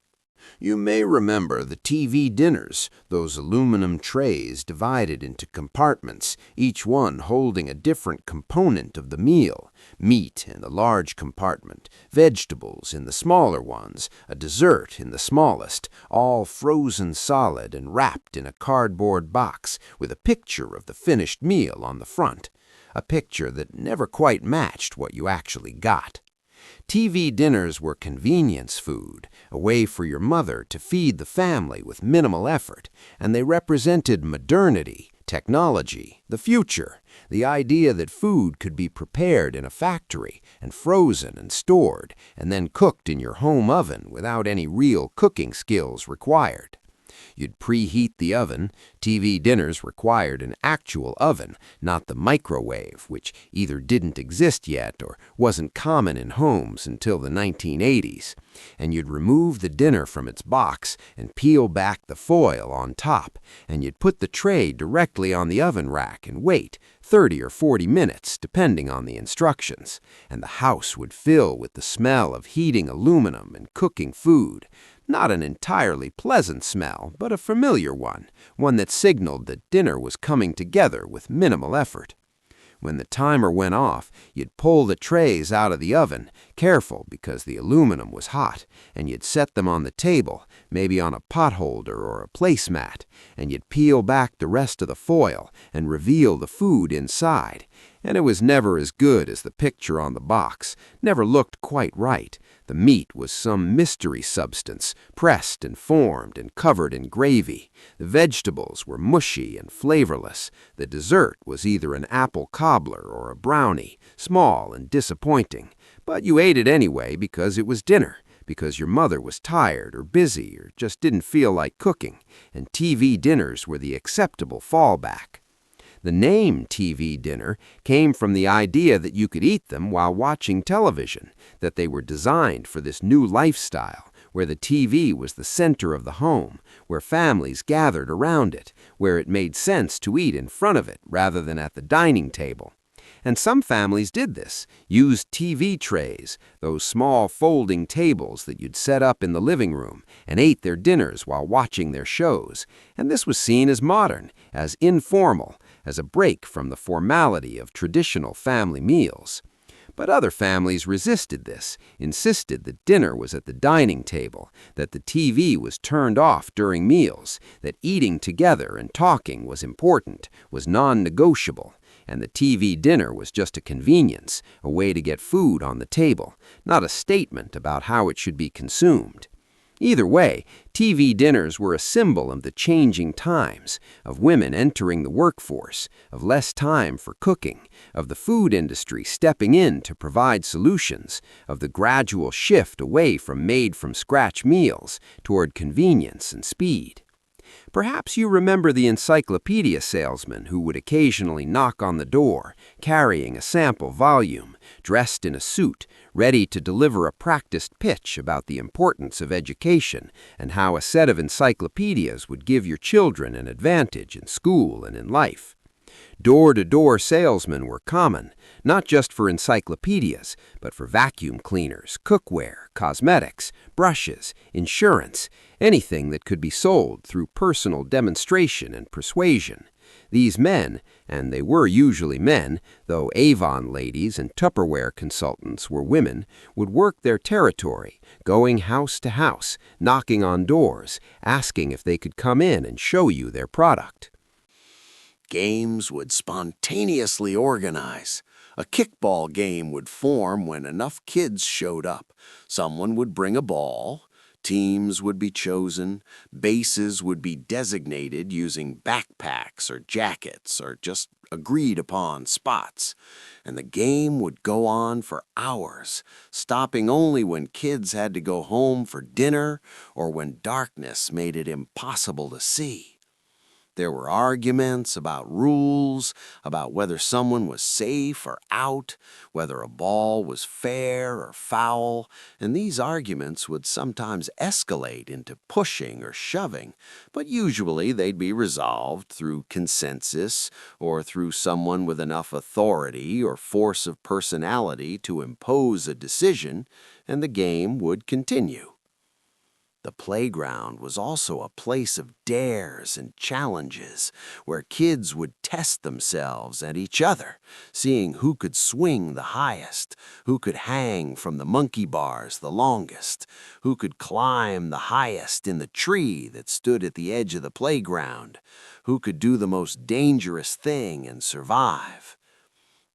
You may remember the TV dinners, those aluminum trays divided into compartments, each one holding a different component of the meal: meat in the large compartment, vegetables in the smaller ones, a dessert in the smallest, all frozen solid and wrapped in a cardboard box with a picture of the finished meal on the front, a picture that never quite matched what you actually got. TV dinners were convenience food, a way for your mother to feed the family with minimal effort, and they represented modernity, technology, the future, the idea that food could be prepared in a factory and frozen and stored, and then cooked in your home oven without any real cooking skills required. You'd preheat the oven. TV dinners required an actual oven, not the microwave, which either didn't exist yet or wasn't common in homes until the 1980s. And you'd remove the dinner from its box and peel back the foil on top, and you'd put the tray directly on the oven rack and wait 30 or 40 minutes, depending on the instructions, and the house would fill with the smell of heating aluminum and cooking food. Not an entirely pleasant smell, but a familiar one that signaled that dinner was coming together with minimal effort. When the timer went off, you'd pull the trays out of the oven, careful because the aluminum was hot, and you'd set them on the table, maybe on a potholder or a placemat, and you'd peel back the rest of the foil and reveal the food inside. And it was never as good as the picture on the box, never looked quite right. The meat was some mystery substance, pressed and formed and covered in gravy. The vegetables were mushy and flavorless. The dessert was either an apple cobbler or a brownie, small and disappointing. But you ate it anyway because it was dinner, because your mother was tired or busy or just didn't feel like cooking, and TV dinners were the acceptable fallback. The name TV dinner came from the idea that you could eat them while watching television, that they were designed for this new lifestyle, where the TV was the center of the home, where families gathered around it, where it made sense to eat in front of it rather than at the dining table. And some families did this, used TV trays, those small folding tables that you'd set up in the living room, and ate their dinners while watching their shows. And this was seen as modern, as informal, as a break from the formality of traditional family meals. But other families resisted this, insisted that dinner was at the dining table, that the TV was turned off during meals, that eating together and talking was important, was non-negotiable, and the TV dinner was just a convenience, a way to get food on the table, not a statement about how it should be consumed. Either way, TV dinners were a symbol of the changing times, of women entering the workforce, of less time for cooking, of the food industry stepping in to provide solutions, of the gradual shift away from made-from-scratch meals toward convenience and speed. Perhaps you remember the encyclopedia salesman who would occasionally knock on the door, carrying a sample volume, dressed in a suit, ready to deliver a practiced pitch about the importance of education and how a set of encyclopedias would give your children an advantage in school and in life. Door-to-door salesmen were common, not just for encyclopedias, but for vacuum cleaners, cookware, cosmetics, brushes, insurance, anything that could be sold through personal demonstration and persuasion. These men, and they were usually men, though Avon ladies and Tupperware consultants were women, would work their territory, going house to house, knocking on doors, asking if they could come in and show you their product. Games would spontaneously organize. A kickball game would form when enough kids showed up. Someone would bring a ball. Teams would be chosen. Bases would be designated using backpacks or jackets or just agreed upon spots. And the game would go on for hours, stopping only when kids had to go home for dinner or when darkness made it impossible to see. There were arguments about rules, about whether someone was safe or out, whether a ball was fair or foul, and these arguments would sometimes escalate into pushing or shoving, but usually they'd be resolved through consensus or through someone with enough authority or force of personality to impose a decision, and the game would continue. The playground was also a place of dares and challenges, where kids would test themselves and each other, seeing who could swing the highest, who could hang from the monkey bars the longest, who could climb the highest in the tree that stood at the edge of the playground, who could do the most dangerous thing and survive.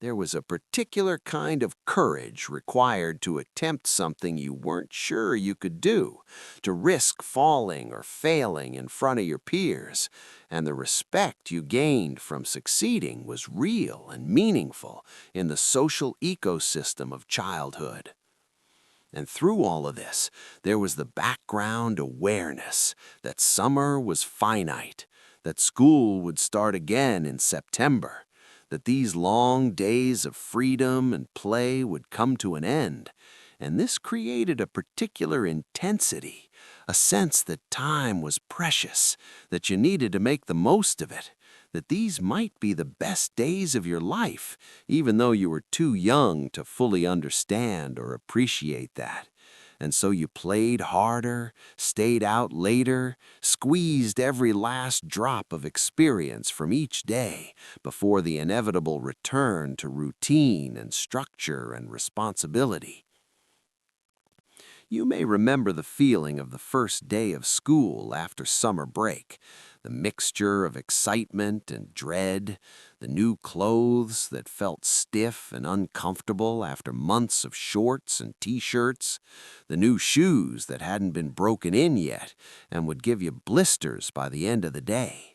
There was a particular kind of courage required to attempt something you weren't sure you could do, to risk falling or failing in front of your peers, and the respect you gained from succeeding was real and meaningful in the social ecosystem of childhood. And through all of this, there was the background awareness that summer was finite, that school would start again in September, that these long days of freedom and play would come to an end, and this created a particular intensity, a sense that time was precious, that you needed to make the most of it, that these might be the best days of your life, even though you were too young to fully understand or appreciate that. And so you played harder, stayed out later, squeezed every last drop of experience from each day before the inevitable return to routine and structure and responsibility. You may remember the feeling of the first day of school after summer break, the mixture of excitement and dread, the new clothes that felt stiff and uncomfortable after months of shorts and t-shirts, the new shoes that hadn't been broken in yet and would give you blisters by the end of the day.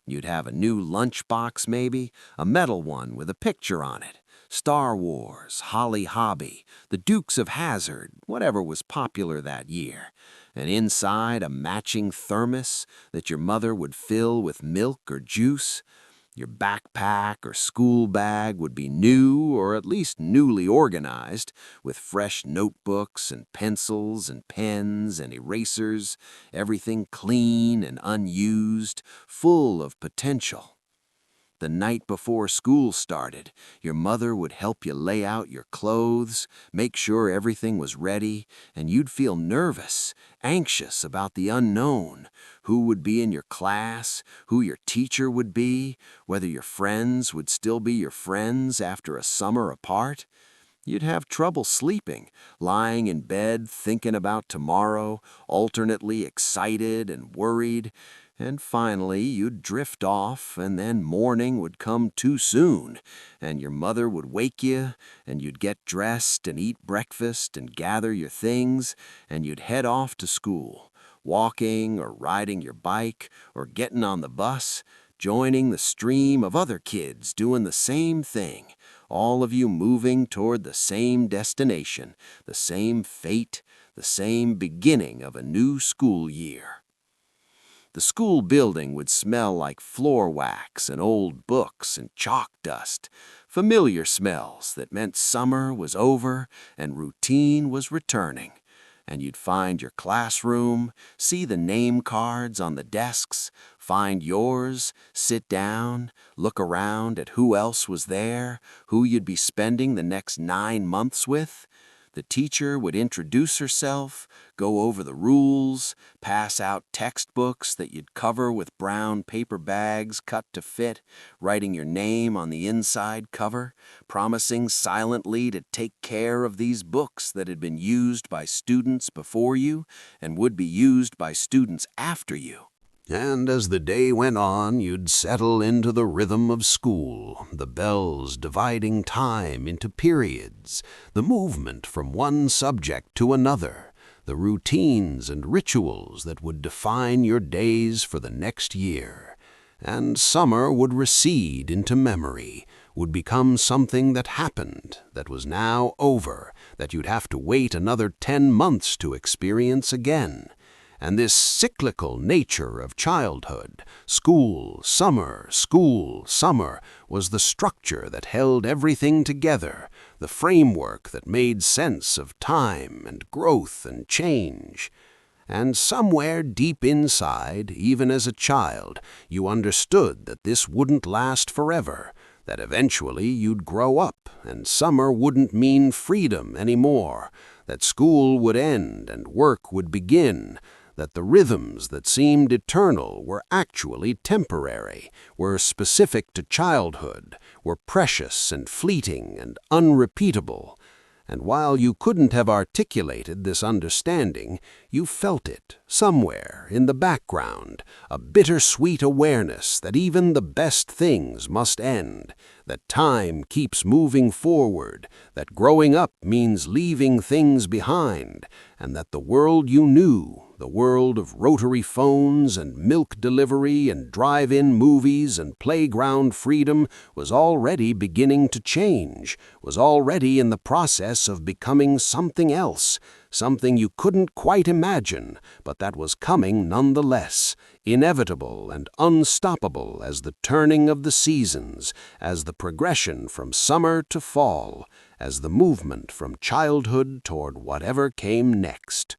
You'd have a new lunchbox maybe, a metal one with a picture on it. Star Wars, Holly Hobby, the Dukes of Hazzard, whatever was popular that year, and inside a matching thermos that your mother would fill with milk or juice. Your backpack or school bag would be new or at least newly organized, with fresh notebooks and pencils and pens and erasers, everything clean and unused, full of potential. The night before school started, your mother would help you lay out your clothes, make sure everything was ready, and you'd feel nervous, anxious about the unknown, who would be in your class, who your teacher would be, whether your friends would still be your friends after a summer apart. You'd have trouble sleeping, lying in bed thinking about tomorrow, alternately excited and worried, and finally you'd drift off, and then morning would come too soon, and your mother would wake you, and you'd get dressed and eat breakfast and gather your things, and you'd head off to school, walking or riding your bike or getting on the bus, joining the stream of other kids doing the same thing, all of you moving toward the same destination, the same fate, the same beginning of a new school year. The school building would smell like floor wax and old books and chalk dust, familiar smells that meant summer was over and routine was returning. And you'd find your classroom, see the name cards on the desks, find yours, sit down, look around at who else was there, who you'd be spending the next 9 months with. The teacher would introduce herself, go over the rules, pass out textbooks that you'd cover with brown paper bags cut to fit, writing your name on the inside cover, promising silently to take care of these books that had been used by students before you and would be used by students after you. And as the day went on, you'd settle into the rhythm of school, the bells dividing time into periods, the movement from one subject to another, the routines and rituals that would define your days for the next year. And summer would recede into memory, would become something that happened, that was now over, that you'd have to wait another 10 months to experience again. And this cyclical nature of childhood, school, summer, was the structure that held everything together, the framework that made sense of time and growth and change. And somewhere deep inside, even as a child, you understood that this wouldn't last forever, that eventually you'd grow up and summer wouldn't mean freedom anymore, that school would end and work would begin, that the rhythms that seemed eternal were actually temporary, were specific to childhood, were precious and fleeting and unrepeatable. And while you couldn't have articulated this understanding, you felt it, somewhere in the background, a bittersweet awareness that even the best things must end, that time keeps moving forward, that growing up means leaving things behind, and that the world you knew, the world of rotary phones and milk delivery and drive-in movies and playground freedom was already beginning to change, was already in the process of becoming something else, something you couldn't quite imagine, but that was coming nonetheless, inevitable and unstoppable as the turning of the seasons, as the progression from summer to fall, as the movement from childhood toward whatever came next.